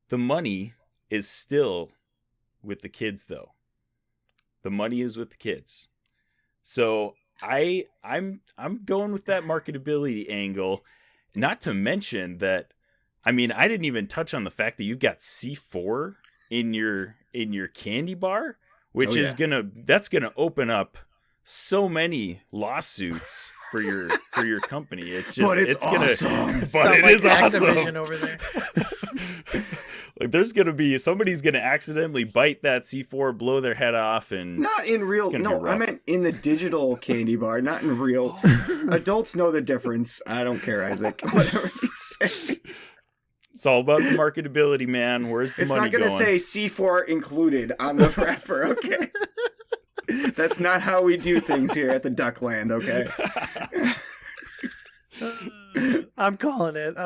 The money is still with the kids, though. The money is with the kids. So I'm going with that marketability angle. Not to mention that, I mean, I didn't even touch on the fact that you've got C4 in your candy bar, which is that's gonna open up so many lawsuits for your company. It's just but it's awesome. But it is Activision awesome over there. Like there's gonna be somebody's gonna accidentally bite that C4, blow their head off, and not in real. No, I meant in the digital candy bar, not in real. Adults know the difference. I don't care, Isaac. Whatever you say. It's all about the marketability, man. Where's the money going? It's not going to say C4 included on the wrapper, okay? That's not how we do things here at the Duckland, okay? I'm calling it.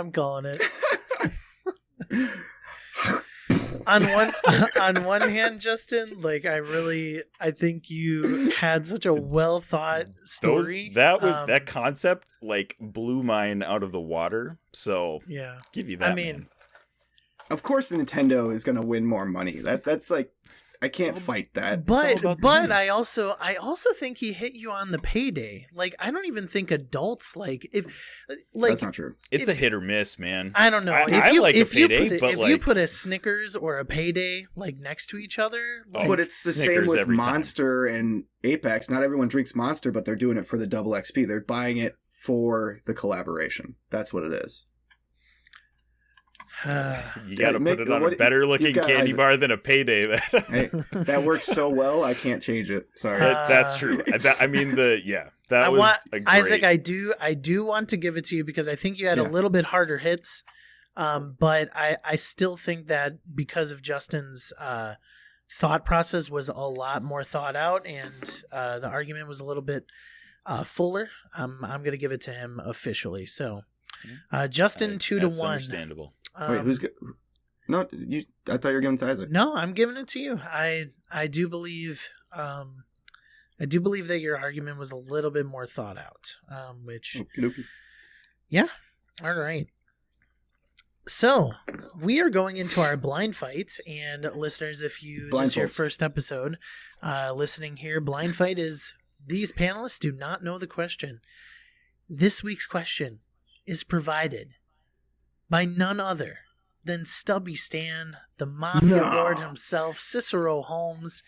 On one hand, Justin, like I think you had such a well thought story. That concept like blew mine out of the water. So yeah, give you that. I mean, man. Of course, Nintendo is going to win more money. That's like, I can't fight that. But I also think he hit you on the payday. Like I don't even think adults like that's not true. It's a hit or miss, man. I don't know. If you put a Snickers or a payday like next to each other, like, but it's the Snickers same with every time. Monster and Apex. Not everyone drinks Monster, but they're doing it for the double XP. They're buying it for the collaboration. That's what it is. You got to put it on a better looking candy bar than a payday. Hey, that works so well. I can't change it. Sorry. That's true. I mean, that was a great... Isaac, I do want to give it to you because I think you had a little bit harder hits. But I still think that because of Justin's thought process was a lot more thought out and the argument was a little bit fuller, I'm going to give it to him officially. So Justin 2-1. Understandable. Wait, who's good? No, I thought you were giving it to Isaac. No, I'm giving it to you. I do believe that your argument was a little bit more thought out. Which, Okey-dokey. yeah, all right. So we are going into our blind fight, and listeners, if this is your first episode listening here, blind fight is these panelists do not know the question. This week's question is provided by none other than Stubby Stan, the Mafia Lord himself, Cicero Holmes,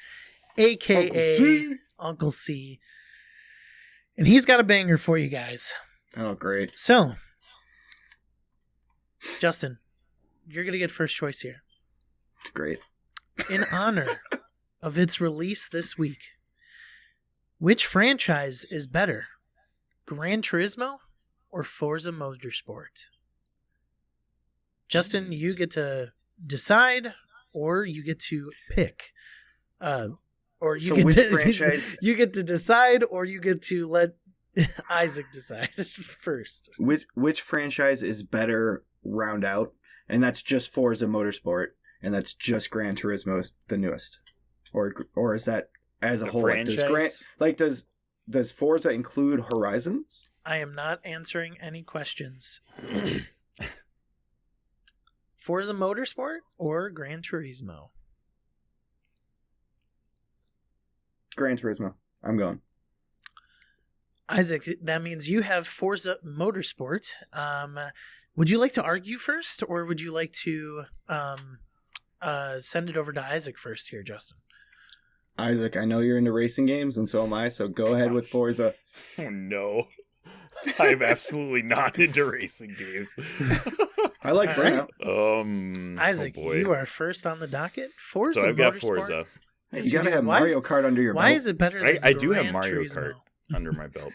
a.k.a. Uncle C. And he's got a banger for you guys. Oh, great. So, Justin, you're going to get first choice here. Great. In honor of its release this week, which franchise is better, Gran Turismo or Forza Motorsport? Justin, you get to decide, or you get to pick. Or you get to franchise? You get to decide, or you get to let Isaac decide first. Which franchise is better? Round out, and that's just Forza Motorsport, and that's just Gran Turismo, the newest, or is that as a whole? Franchise? Does Forza include Horizons? I am not answering any questions. Forza Motorsport or Gran Turismo? Gran Turismo. I'm going. Isaac, that means you have Forza Motorsport. Would you like to argue first, or would you like to send it over to Isaac first here, Justin? Isaac, I know you're into racing games, and so am I, so go ahead with Forza. Oh, no. I'm absolutely not into racing games. I like Burnout. Isaac, you are first on the docket. Forza So I've got Motorsport. Forza. You gotta have Mario Kart under your belt. Why is it better than I do have Gran Mario Turismo? Kart under my belt.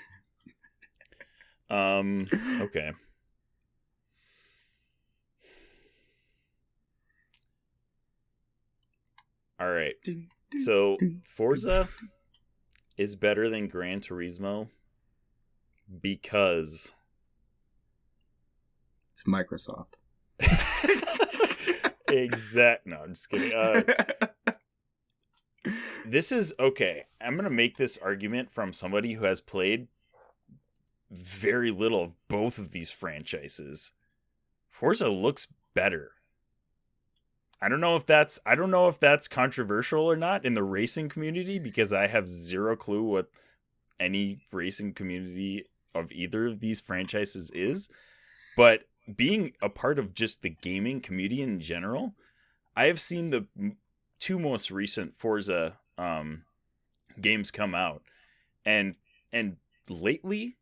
Okay. All right. So Forza is better than Gran Turismo because it's Microsoft. No, I'm just kidding. this is okay. I'm going to make this argument from somebody who has played very little of both of these franchises. Forza looks better. I don't know if that's controversial or not in the racing community, because I have zero clue what any racing community of either of these franchises is. But being a part of just the gaming community in general, I have seen the two most recent Forza games come out, and lately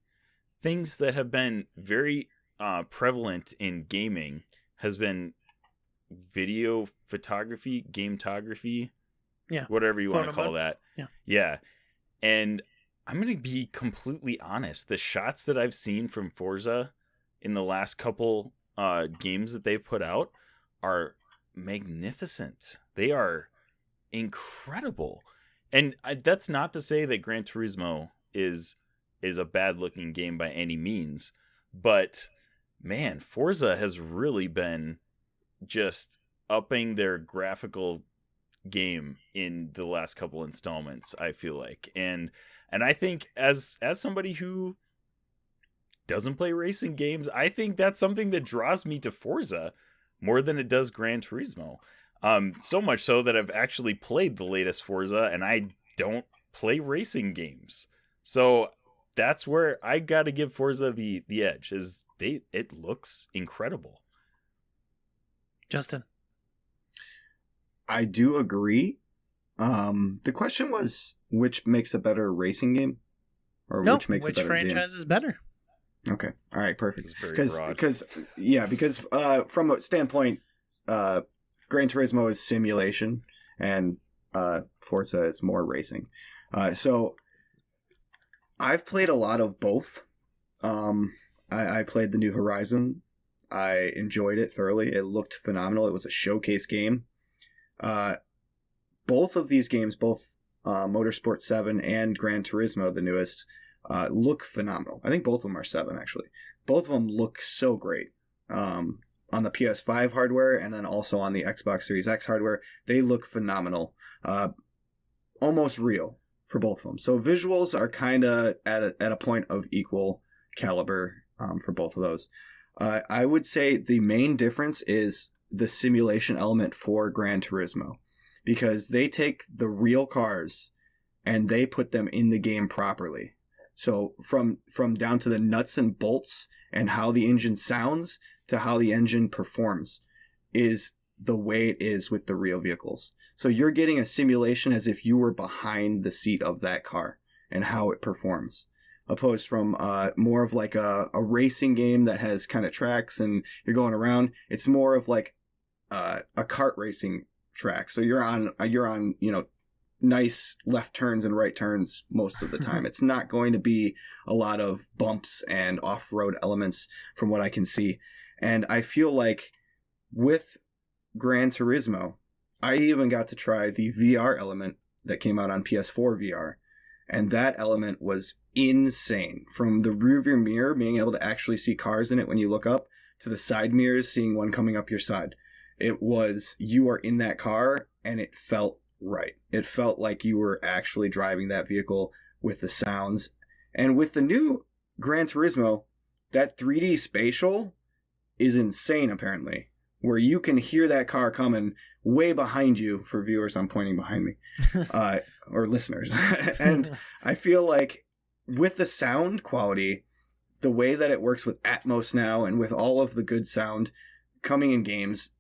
things that have been very prevalent in gaming has been video photography, gametography, whatever you want to call that. Yeah. And I'm going to be completely honest. The shots that I've seen from Forza in the last couple games that they've put out are magnificent. They are incredible. And that's not to say that Gran Turismo is a bad looking game by any means, but man, Forza has really been just upping their graphical game in the last couple installments, I feel like. And I think as somebody who doesn't play racing games, I think that's something that draws me to Forza more than it does Gran Turismo. So much so that I've actually played the latest Forza, and I don't play racing games. So that's where I got to give Forza the edge. It looks incredible. Justin, I do agree. The question was, which makes a better racing game, or which makes a better franchise game? is better? Okay, all right, perfect. It's very broad. Because from a standpoint, Gran Turismo is simulation, and Forza is more racing. So I've played a lot of both. I played the New Horizon. I enjoyed it thoroughly. It looked phenomenal. It was a showcase game. Both of these games, both Motorsport 7 and Gran Turismo, the newest, look phenomenal. I think both of them are 7, actually. Both of them look so great. On the PS5 hardware and then also on the Xbox Series X hardware, they look phenomenal. Almost real for both of them. So visuals are kind of at a point of equal caliber for both of those. I would say the main difference is the simulation element for Gran Turismo, because they take the real cars and they put them in the game properly. So from down to the nuts and bolts and how the engine sounds to how the engine performs is the way it is with the real vehicles. So you're getting a simulation as if you were behind the seat of that car and how it performs, opposed from more of like a racing game that has kind of tracks and you're going around. It's more of like a kart racing track. So you're on nice left turns and right turns most of the time. It's not going to be a lot of bumps and off-road elements from what I can see. And I feel like with Gran Turismo, I even got to try the VR element that came out on PS4 VR. And that element was insane. From the rearview mirror, being able to actually see cars in it when you look up, to the side mirrors, seeing one coming up your side. It was, you are in that car, and it felt right. It felt like you were actually driving that vehicle with the sounds. And with the new Gran Turismo, that 3D spatial is insane, apparently, where you can hear that car coming way behind you. For viewers, I'm pointing behind me, or listeners. And I feel like with the sound quality, the way that it works with Atmos now, and with all of the good sound coming in games,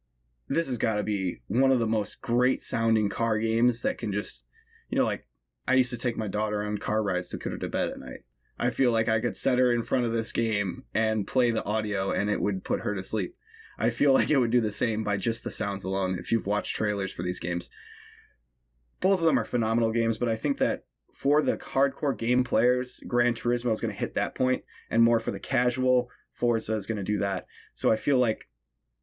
this has got to be one of the most great sounding car games that can just, like, I used to take my daughter on car rides to put her to bed at night. I feel like I could set her in front of this game and play the audio and it would put her to sleep. I feel like it would do the same by just the sounds alone if you've watched trailers for these games. Both of them are phenomenal games, but I think that for the hardcore game players, Gran Turismo is going to hit that point, and more for the casual, Forza is going to do that. So I feel like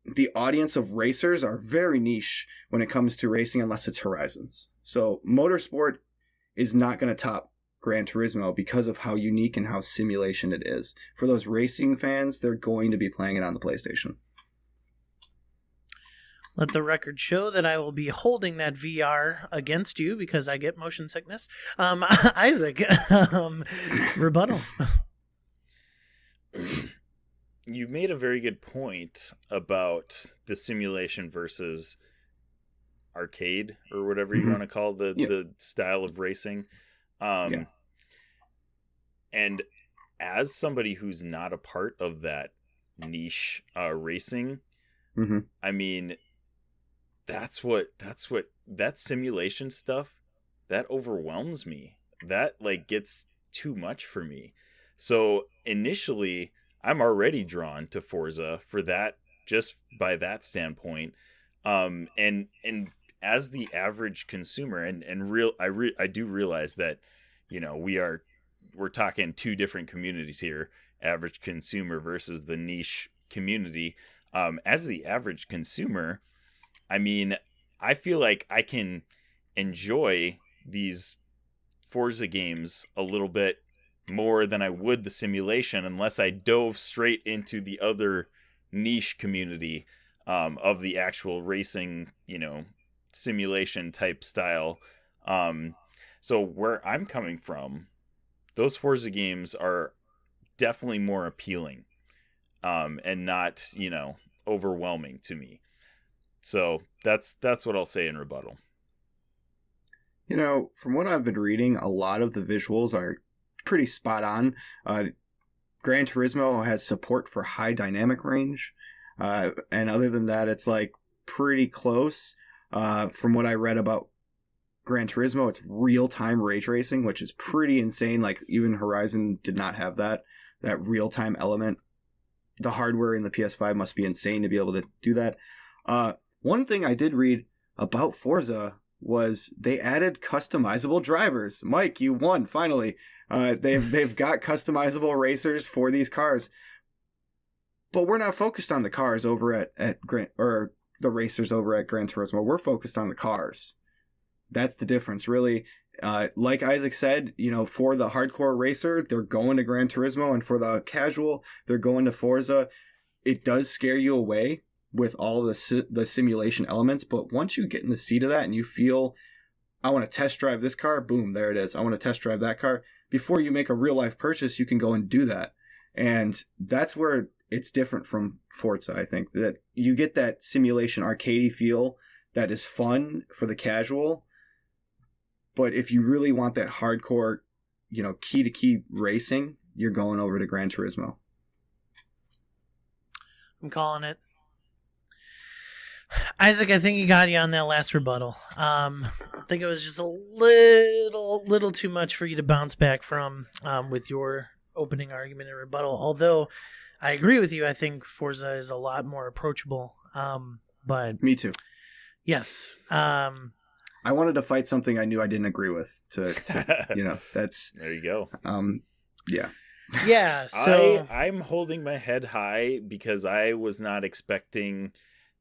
the audience of racers are very niche when it comes to racing unless it's Horizons. So Motorsport is not going to top Gran Turismo because of how unique and how simulation it is. For those racing fans, they're going to be playing it on the PlayStation. Let the record show that I will be holding that VR against you because I get motion sickness. Isaac, rebuttal. You made a very good point about the simulation versus arcade or whatever you want to call the style of racing. And as somebody who's not a part of that niche racing, I mean, that simulation stuff, that overwhelms me. That like gets too much for me. So initially I'm already drawn to Forza for that, just by that standpoint. And as the average consumer, I do realize that, you know, we're talking two different communities here, average consumer versus the niche community. As the average consumer, I mean, I feel like I can enjoy these Forza games a little bit more than I would the simulation unless I dove straight into the other niche community of the actual racing, you know, simulation type style. So where I'm coming from, those Forza games are definitely more appealing and not, you know, overwhelming to me. So that's what I'll say in rebuttal. You know, from what I've been reading, a lot of the visuals are pretty spot on. Gran Turismo has support for high dynamic range. And other than that, it's like pretty close. From what I read about Gran Turismo, it's real-time ray tracing, which is pretty insane. Like even Horizon did not have that real-time element. The hardware in the PS5 must be insane to be able to do that. One thing I did read about Forza was they added customizable drivers. Mike, you won finally. They've got customizable racers for these cars, but we're not focused on the cars over at the racers over at Gran Turismo. We're focused on the cars. That's the difference, really. Like Isaac said, you know, for the hardcore racer, they're going to Gran Turismo, and for the casual, they're going to Forza. It does scare you away with all the simulation elements, but once you get in the seat of that and you feel, I want to test drive this car, boom, there it is. I want to test drive that car. Before you make a real life purchase, you can go and do that. And that's where it's different from Forza, I think, that you get that simulation arcadey feel that is fun for the casual. But if you really want that hardcore, you know, key to key racing, you're going over to Gran Turismo. I'm calling it. Isaac, I think you got you on that last rebuttal. I think it was just a little too much for you to bounce back from with your opening argument and rebuttal. Although I agree with you, I think Forza is a lot more approachable. But me too. Yes. I wanted to fight something I knew I didn't agree with. To you know, that's there you go. Yeah. Yeah. So I'm holding my head high because I was not expecting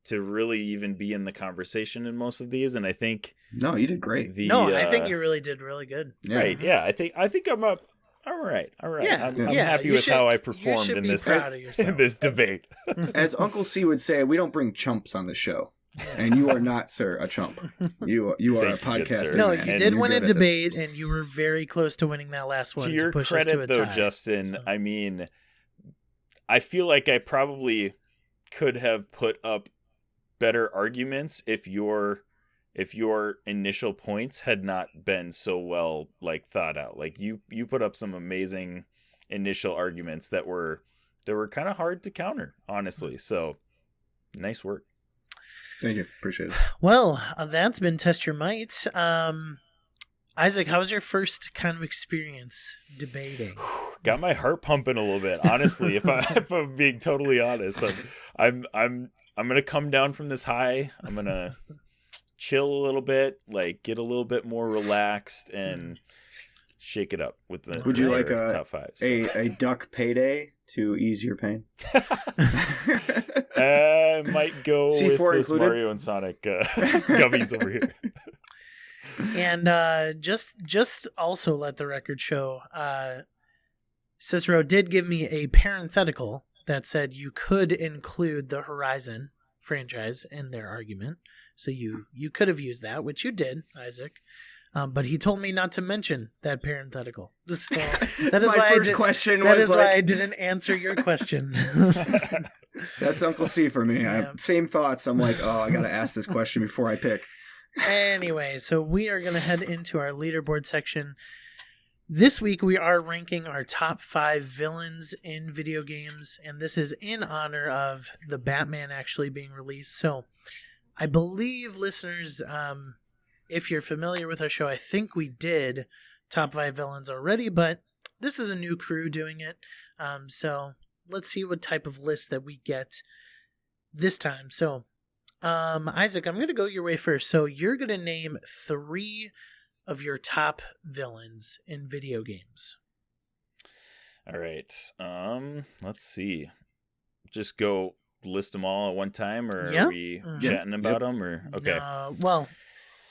to really even be in the conversation in most of these, and I think no, you did great. I think you really did really good. Yeah. Right? Yeah, I think I'm up. All right. Yeah, I'm happy with how I performed in this debate. As Uncle C would say, we don't bring chumps on the show, and you are not, sir, a chump. You are a podcaster. No, you did win a debate, and you were very close to winning that last one. To your push credit, us to a though, tie. Justin, So. I mean, I feel like I probably could have put up better arguments if your initial points had not been so well thought out. Like you put up some amazing initial arguments that were kind of hard to counter, honestly. So nice work. Thank you. Appreciate it. Well, that's been Test Your Might. Isaac, how was your first kind of experience debating? Got my heart pumping a little bit, honestly. if I'm being totally honest, I'm gonna come down from this high. I'm gonna chill a little bit, get a little bit more relaxed, and shake it up with the. Would you like top five? So. a duck payday to ease your pain? I might go C4 with this included? Mario and Sonic gummies over here. And just also let the record show, Cicero did give me a parenthetical that said you could include the Horizon franchise in their argument. So you could have used that, which you did, Isaac. But he told me not to mention that parenthetical. So that is why I didn't answer your question. That's Uncle C for me. I have same thoughts. I'm like, I got to ask this question before I pick. Anyway, so we are going to head into our leaderboard section. This week we are ranking our top 5 villains in video games, and this is in honor of the Batman actually being released. So I believe, listeners, if you're familiar with our show, I think we did top 5 villains already, but this is a new crew doing it. So let's see what type of list that we get this time. So, Isaac, I'm going to go your way first. So you're going to name 3 of your top villains in video games. All right. Let's see. Just go list them all at one time, or are we chatting about them? Or okay. Well,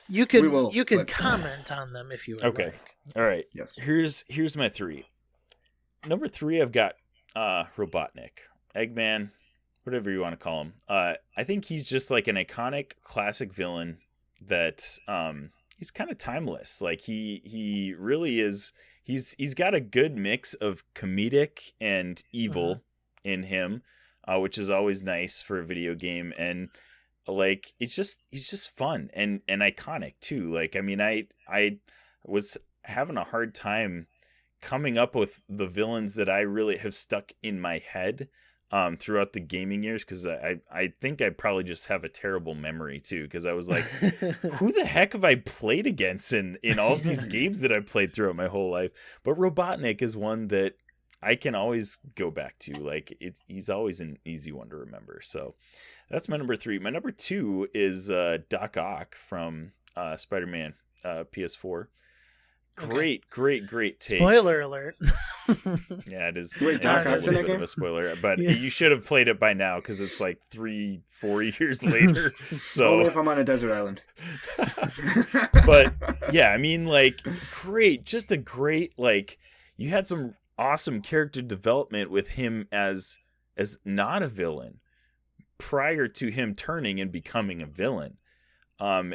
you could comment on them if you would. Okay. Like. All right. Yes. Here's my 3. Number 3, I've got Robotnik, Eggman, whatever you want to call him. I think he's just like an iconic classic villain that he's kind of timeless. Like he really is. He's got a good mix of comedic and evil in him, which is always nice for a video game. And like he's just fun and iconic too. Like, I mean, I was having a hard time coming up with the villains that I really have stuck in my head throughout the gaming years, because I think I probably just have a terrible memory too, because I was like, who the heck have I played against in all of these games that I've played throughout my whole life? But Robotnik is one that I can always go back to. Like, he's always an easy one to remember. So that's my number 3. My number 2 is Doc Ock from Spider-Man PS4. Great take. Spoiler alert. Yeah, it is. Wait, Doc Ock's a little bit of a spoiler, but you should have played it by now because it's like 3-4 years later. So only if I'm on a desert island. But yeah, I mean, like, just a great, like, you had some awesome character development with him as not a villain prior to him turning and becoming a villain. And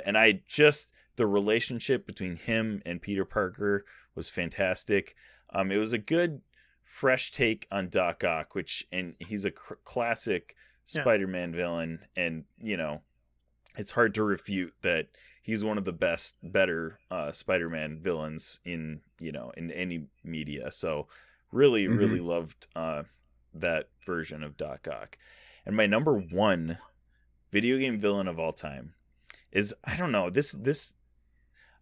the relationship between him and Peter Parker was fantastic. It was a good, fresh take on Doc Ock, and he's a classic Spider-Man villain. And, you know, it's hard to refute that he's one of the better Spider-Man villains in any media. So really loved that version of Doc Ock. And my number 1 video game villain of all time is, I don't know, this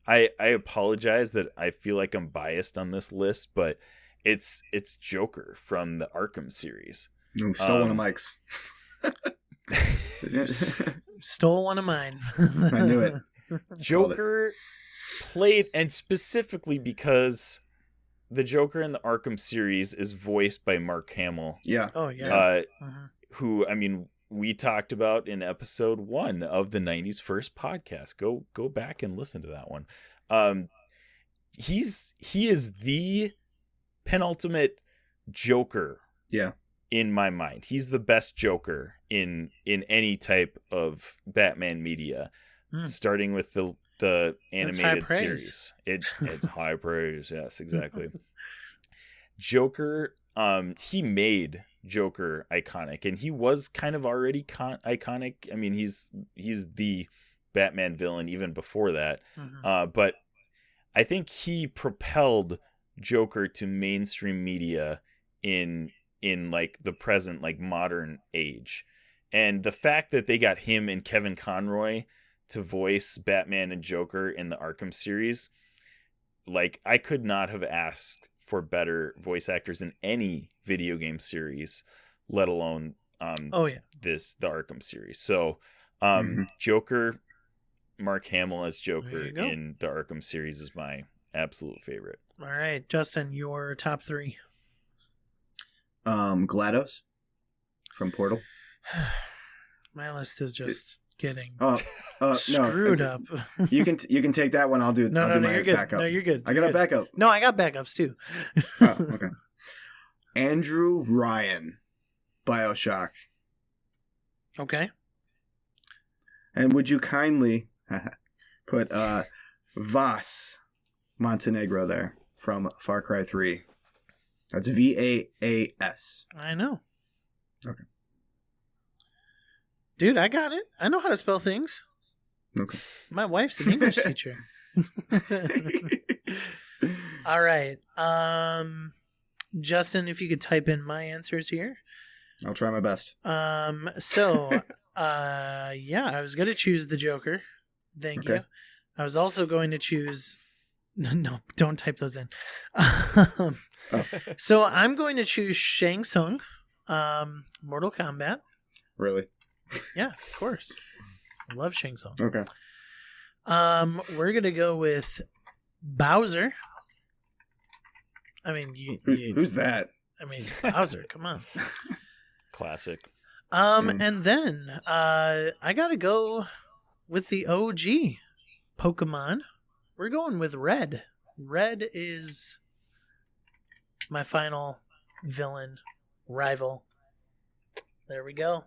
I apologize that I feel like I'm biased on this list, but it's Joker from the Arkham series. Stole one of Mike's. Stole one of mine. I knew it. Joker played, and specifically because the Joker in the Arkham series is voiced by Mark Hamill. Yeah. Oh yeah. Who, I mean, we talked about in episode 1 of the 90s First podcast. Go back and listen to that one. He is the penultimate Joker. Yeah. In my mind, he's the best Joker in any type of Batman media, starting with the animated series. It's high praise. Yes, exactly. Joker, he made Joker iconic, and he was kind of already iconic. I mean, he's the Batman villain even before that. But I think he propelled Joker to mainstream media in like the present, like modern age. And the fact that they got him and Kevin Conroy to voice Batman and Joker in the Arkham series, like, I could not have asked for better voice actors in any video game series, let alone the Arkham series. So Joker, Mark Hamill as Joker in the Arkham series is my absolute favorite. All right, Justin, your top 3. GLaDOS from Portal. My list is just getting screwed up. You can take that one. I'll do my backup. No, you're good. I got a backup. No, I got backups too. Okay. Andrew Ryan, BioShock. Okay. And would you kindly put Vas Montenegro there from Far Cry 3? That's Vaas. I know. Okay. Dude, I got it. I know how to spell things. Okay. My wife's an English teacher. All right. Justin, if you could type in my answers here. I'll try my best. So, I was going to choose the Joker. Thank you. I was also going to choose... No, don't type those in. So I'm going to choose Shang Tsung, Mortal Kombat. Really? Yeah, of course. I love Shang Tsung. Okay. We're going to go with Bowser. I mean, who's that? I mean, Bowser, come on. Classic. And then I got to go with the OG Pokemon. We're going with Red. Red is my final villain rival. There we go.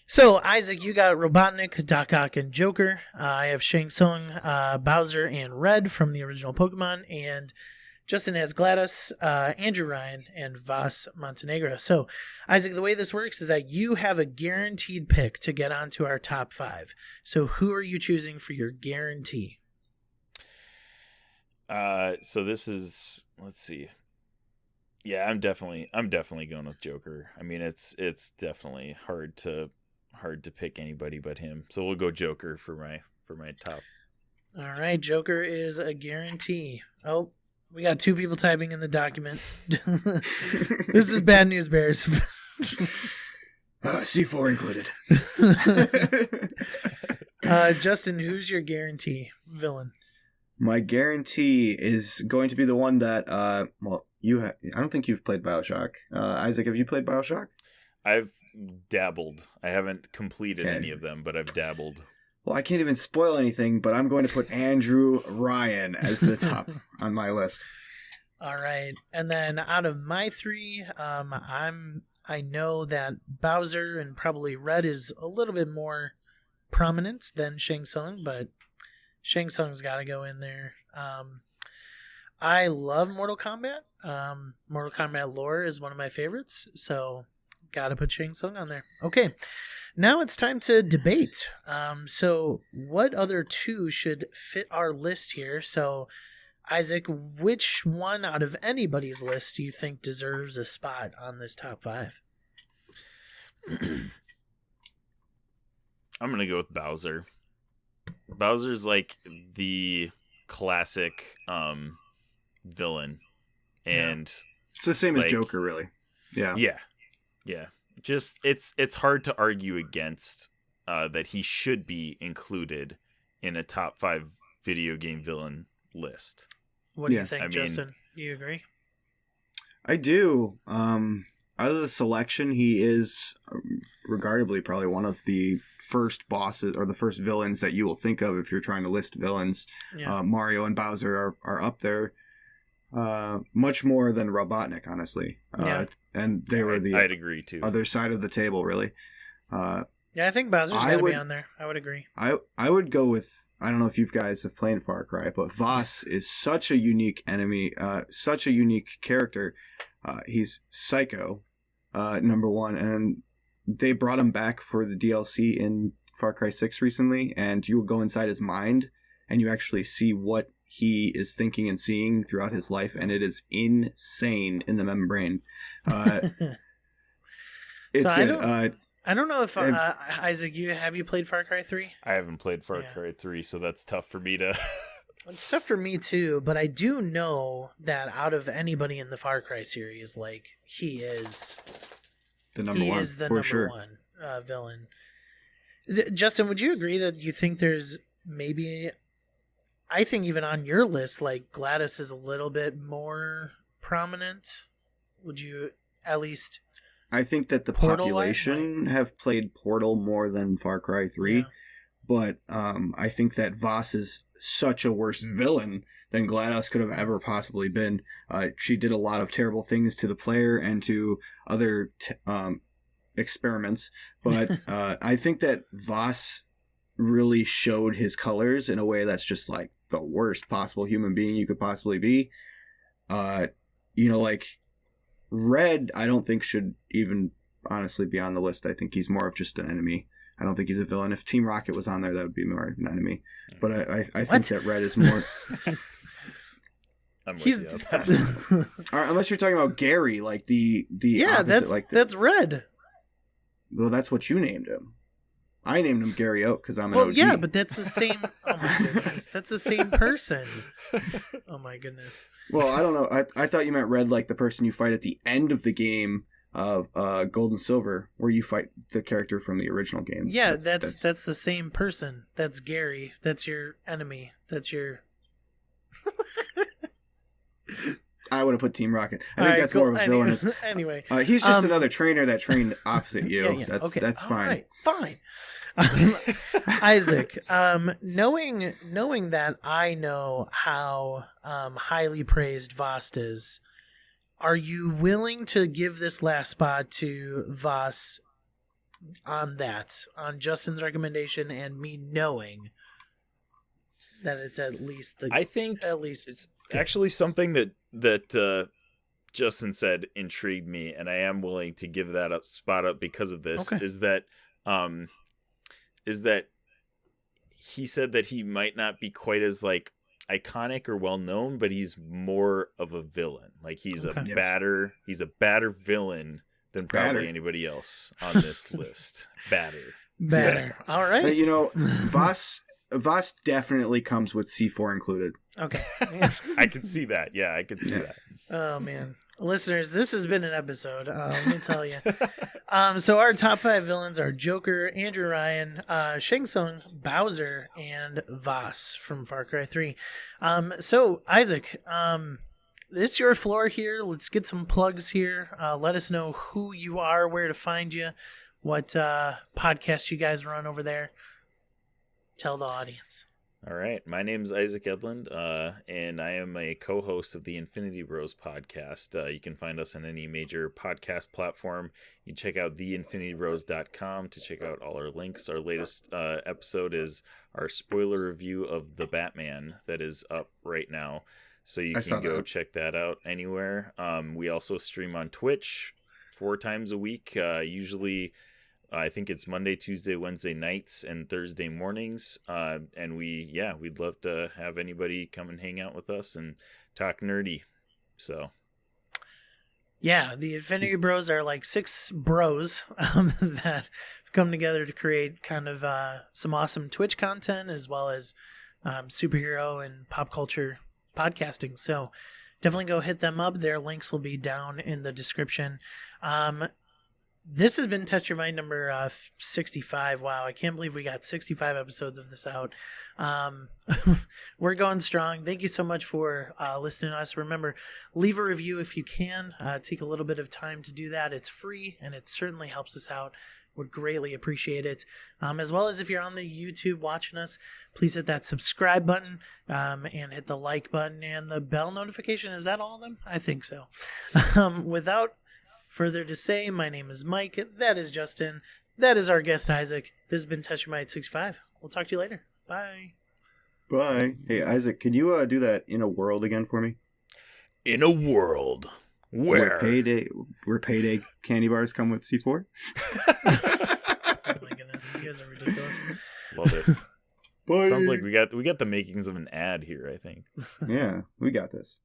So, Isaac, you got Robotnik, Doc Ock, and Joker. I have Shang Tsung, Bowser, and Red from the original Pokemon. And Justin has GLaDOS, Andrew Ryan, and Vas Montenegro. So, Isaac, the way this works is that you have a guaranteed pick to get onto our top 5. So, who are you choosing for your guarantee? So this is, let's see. Yeah, I'm definitely going with Joker. I mean, it's definitely hard to pick anybody but him. So we'll go Joker for my top. All right, Joker is a guarantee. Oh, we got 2 people typing in the document. This is bad news bears. C4 included. Justin, who's your guarantee villain? My guarantee is going to be the one that, I don't think you've played BioShock. Isaac, have you played BioShock? I've dabbled. I haven't completed any of them, but I've dabbled. Well, I can't even spoil anything, but I'm going to put Andrew Ryan as the top on my list. All right. And then out of my 3, I know that Bowser and probably Red is a little bit more prominent than Shang Tsung, but Shang Tsung's got to go in there. I love Mortal Kombat. Mortal Kombat lore is one of my favorites, so got to put Shang Tsung on there. Okay, now it's time to debate. So what other 2 should fit our list here? So, Isaac, which one out of anybody's list do you think deserves a spot on this top 5? I'm going to go with Bowser. Bowser's like the classic villain, and it's the same as Joker, really. Yeah. Just it's hard to argue against that he should be included in a top 5 video game villain list. What do you think, Justin? Do you agree? I do. Out of the selection, he is regardably probably one of the first bosses or the first villains that you will think of if you're trying to list villains. Yeah. Mario and Bowser are up there much more than Robotnik, honestly. And they were I'd agree too. Other side of the table, really. Yeah, I think Bowser's got to be on there. I would agree. I would go with, I don't know if you guys have played Far Cry, but Vas is such a unique enemy, such a unique character. He's psycho, number 1, and they brought him back for the DLC in Far Cry 6 recently, and you will go inside his mind, and you actually see what he is thinking and seeing throughout his life, and it is insane in the membrane. It's so good. I don't know if Isaac, have you played Far Cry 3? I haven't played Far Cry 3, so that's tough for me to. It's tough for me too, but I do know that out of anybody in the Far Cry series, like he is the number 1. Is the for number sure. 1 villain. Justin, would you agree that you think there's maybe? I think even on your list, like GLaDOS is a little bit more prominent. Would you at least? I think that the Portal population have played Portal more than Far Cry 3, but I think that Vas is such a worse villain than GLaDOS could have ever possibly been. She did a lot of terrible things to the player and to other experiments, but I think that Vas really showed his colors in a way that's just like the worst possible human being you could possibly be. Like Red, I don't think should even honestly be on the list. I think he's more of just an enemy. I don't think he's a villain. If Team Rocket was on there, that would be more of an enemy. But I think that Red is more. I'm with you on that. Unless you're talking about Gary, like the opposite, that's Red. Well, that's what you named him. I named him Gary Oak because I'm an OG. Yeah, but that's the same. Oh my goodness, that's the same person. Oh my goodness. Well, I don't know. I thought you meant Red, like the person you fight at the end of the game of Gold and Silver, where you fight the character from the original game. Yeah, that's the same person. That's Gary. That's your enemy. That's your. I would have put Team Rocket. I think that's more of a villain. Anyway, he's just another trainer that trained opposite you. Yeah. That's fine. Right, fine. Isaac, knowing that I know how highly praised Voss is, are you willing to give this last spot to Voss on Justin's recommendation and me knowing that it's at least I think it's actually something that Justin said intrigued me, and I am willing to give that spot up because of this. Okay. Is that he said that he might not be quite as like iconic or well known, but he's more of a villain. Like he's a badder villain than probably anybody else on this list. Badder. Yeah. All right. Voss definitely comes with C4 included. Okay. I can see that. Yeah, I can see that. Oh, man. Listeners, this has been an episode. Let me tell you. So our top 5 villains are Joker, Andrew Ryan, Shang Tsung, Bowser, and Voss from Far Cry 3. So, Isaac, it's your floor here. Let's get some plugs here. Let us know who you are, where to find you, what podcast you guys run over there. Tell the audience. All right. My name is Isaac Edlund, and I am a co-host of the Infinity Bros podcast. You can find us on any major podcast platform. You can check out theinfinitybros.com to check out all our links. Our latest episode is our spoiler review of The Batman that is up right now. So you can go check that out anywhere. We also stream on Twitch 4 times a week, usually... I think it's Monday, Tuesday, Wednesday nights, and Thursday mornings. And we'd love to have anybody come and hang out with us and talk nerdy. So, yeah, the Infinity Bros are like 6 bros that have come together to create kind of some awesome Twitch content as well as superhero and pop culture podcasting. So definitely go hit them up. Their links will be down in the description. This has been Test Your Mind number 65. Wow, I can't believe we got 65 episodes of this out. We're going strong. Thank you so much for listening to us. Remember, leave a review if you can. Take a little bit of time to do that. It's free, and it certainly helps us out. Would greatly appreciate it. As well as if you're on the YouTube watching us, please hit that subscribe button and hit the like button and the bell notification. Is that all of them? I think so. Without further to say, my name is Mike. That is Justin. That is our guest, Isaac. This has been Test Your Might 65. We'll talk to you later. Bye. Bye. Hey, Isaac, can you do that In a World again for me? In a world where payday candy bars come with C4? Oh my goodness, you guys are ridiculous. Love it. Bye. Sounds like we got the makings of an ad here, I think. Yeah, we got this.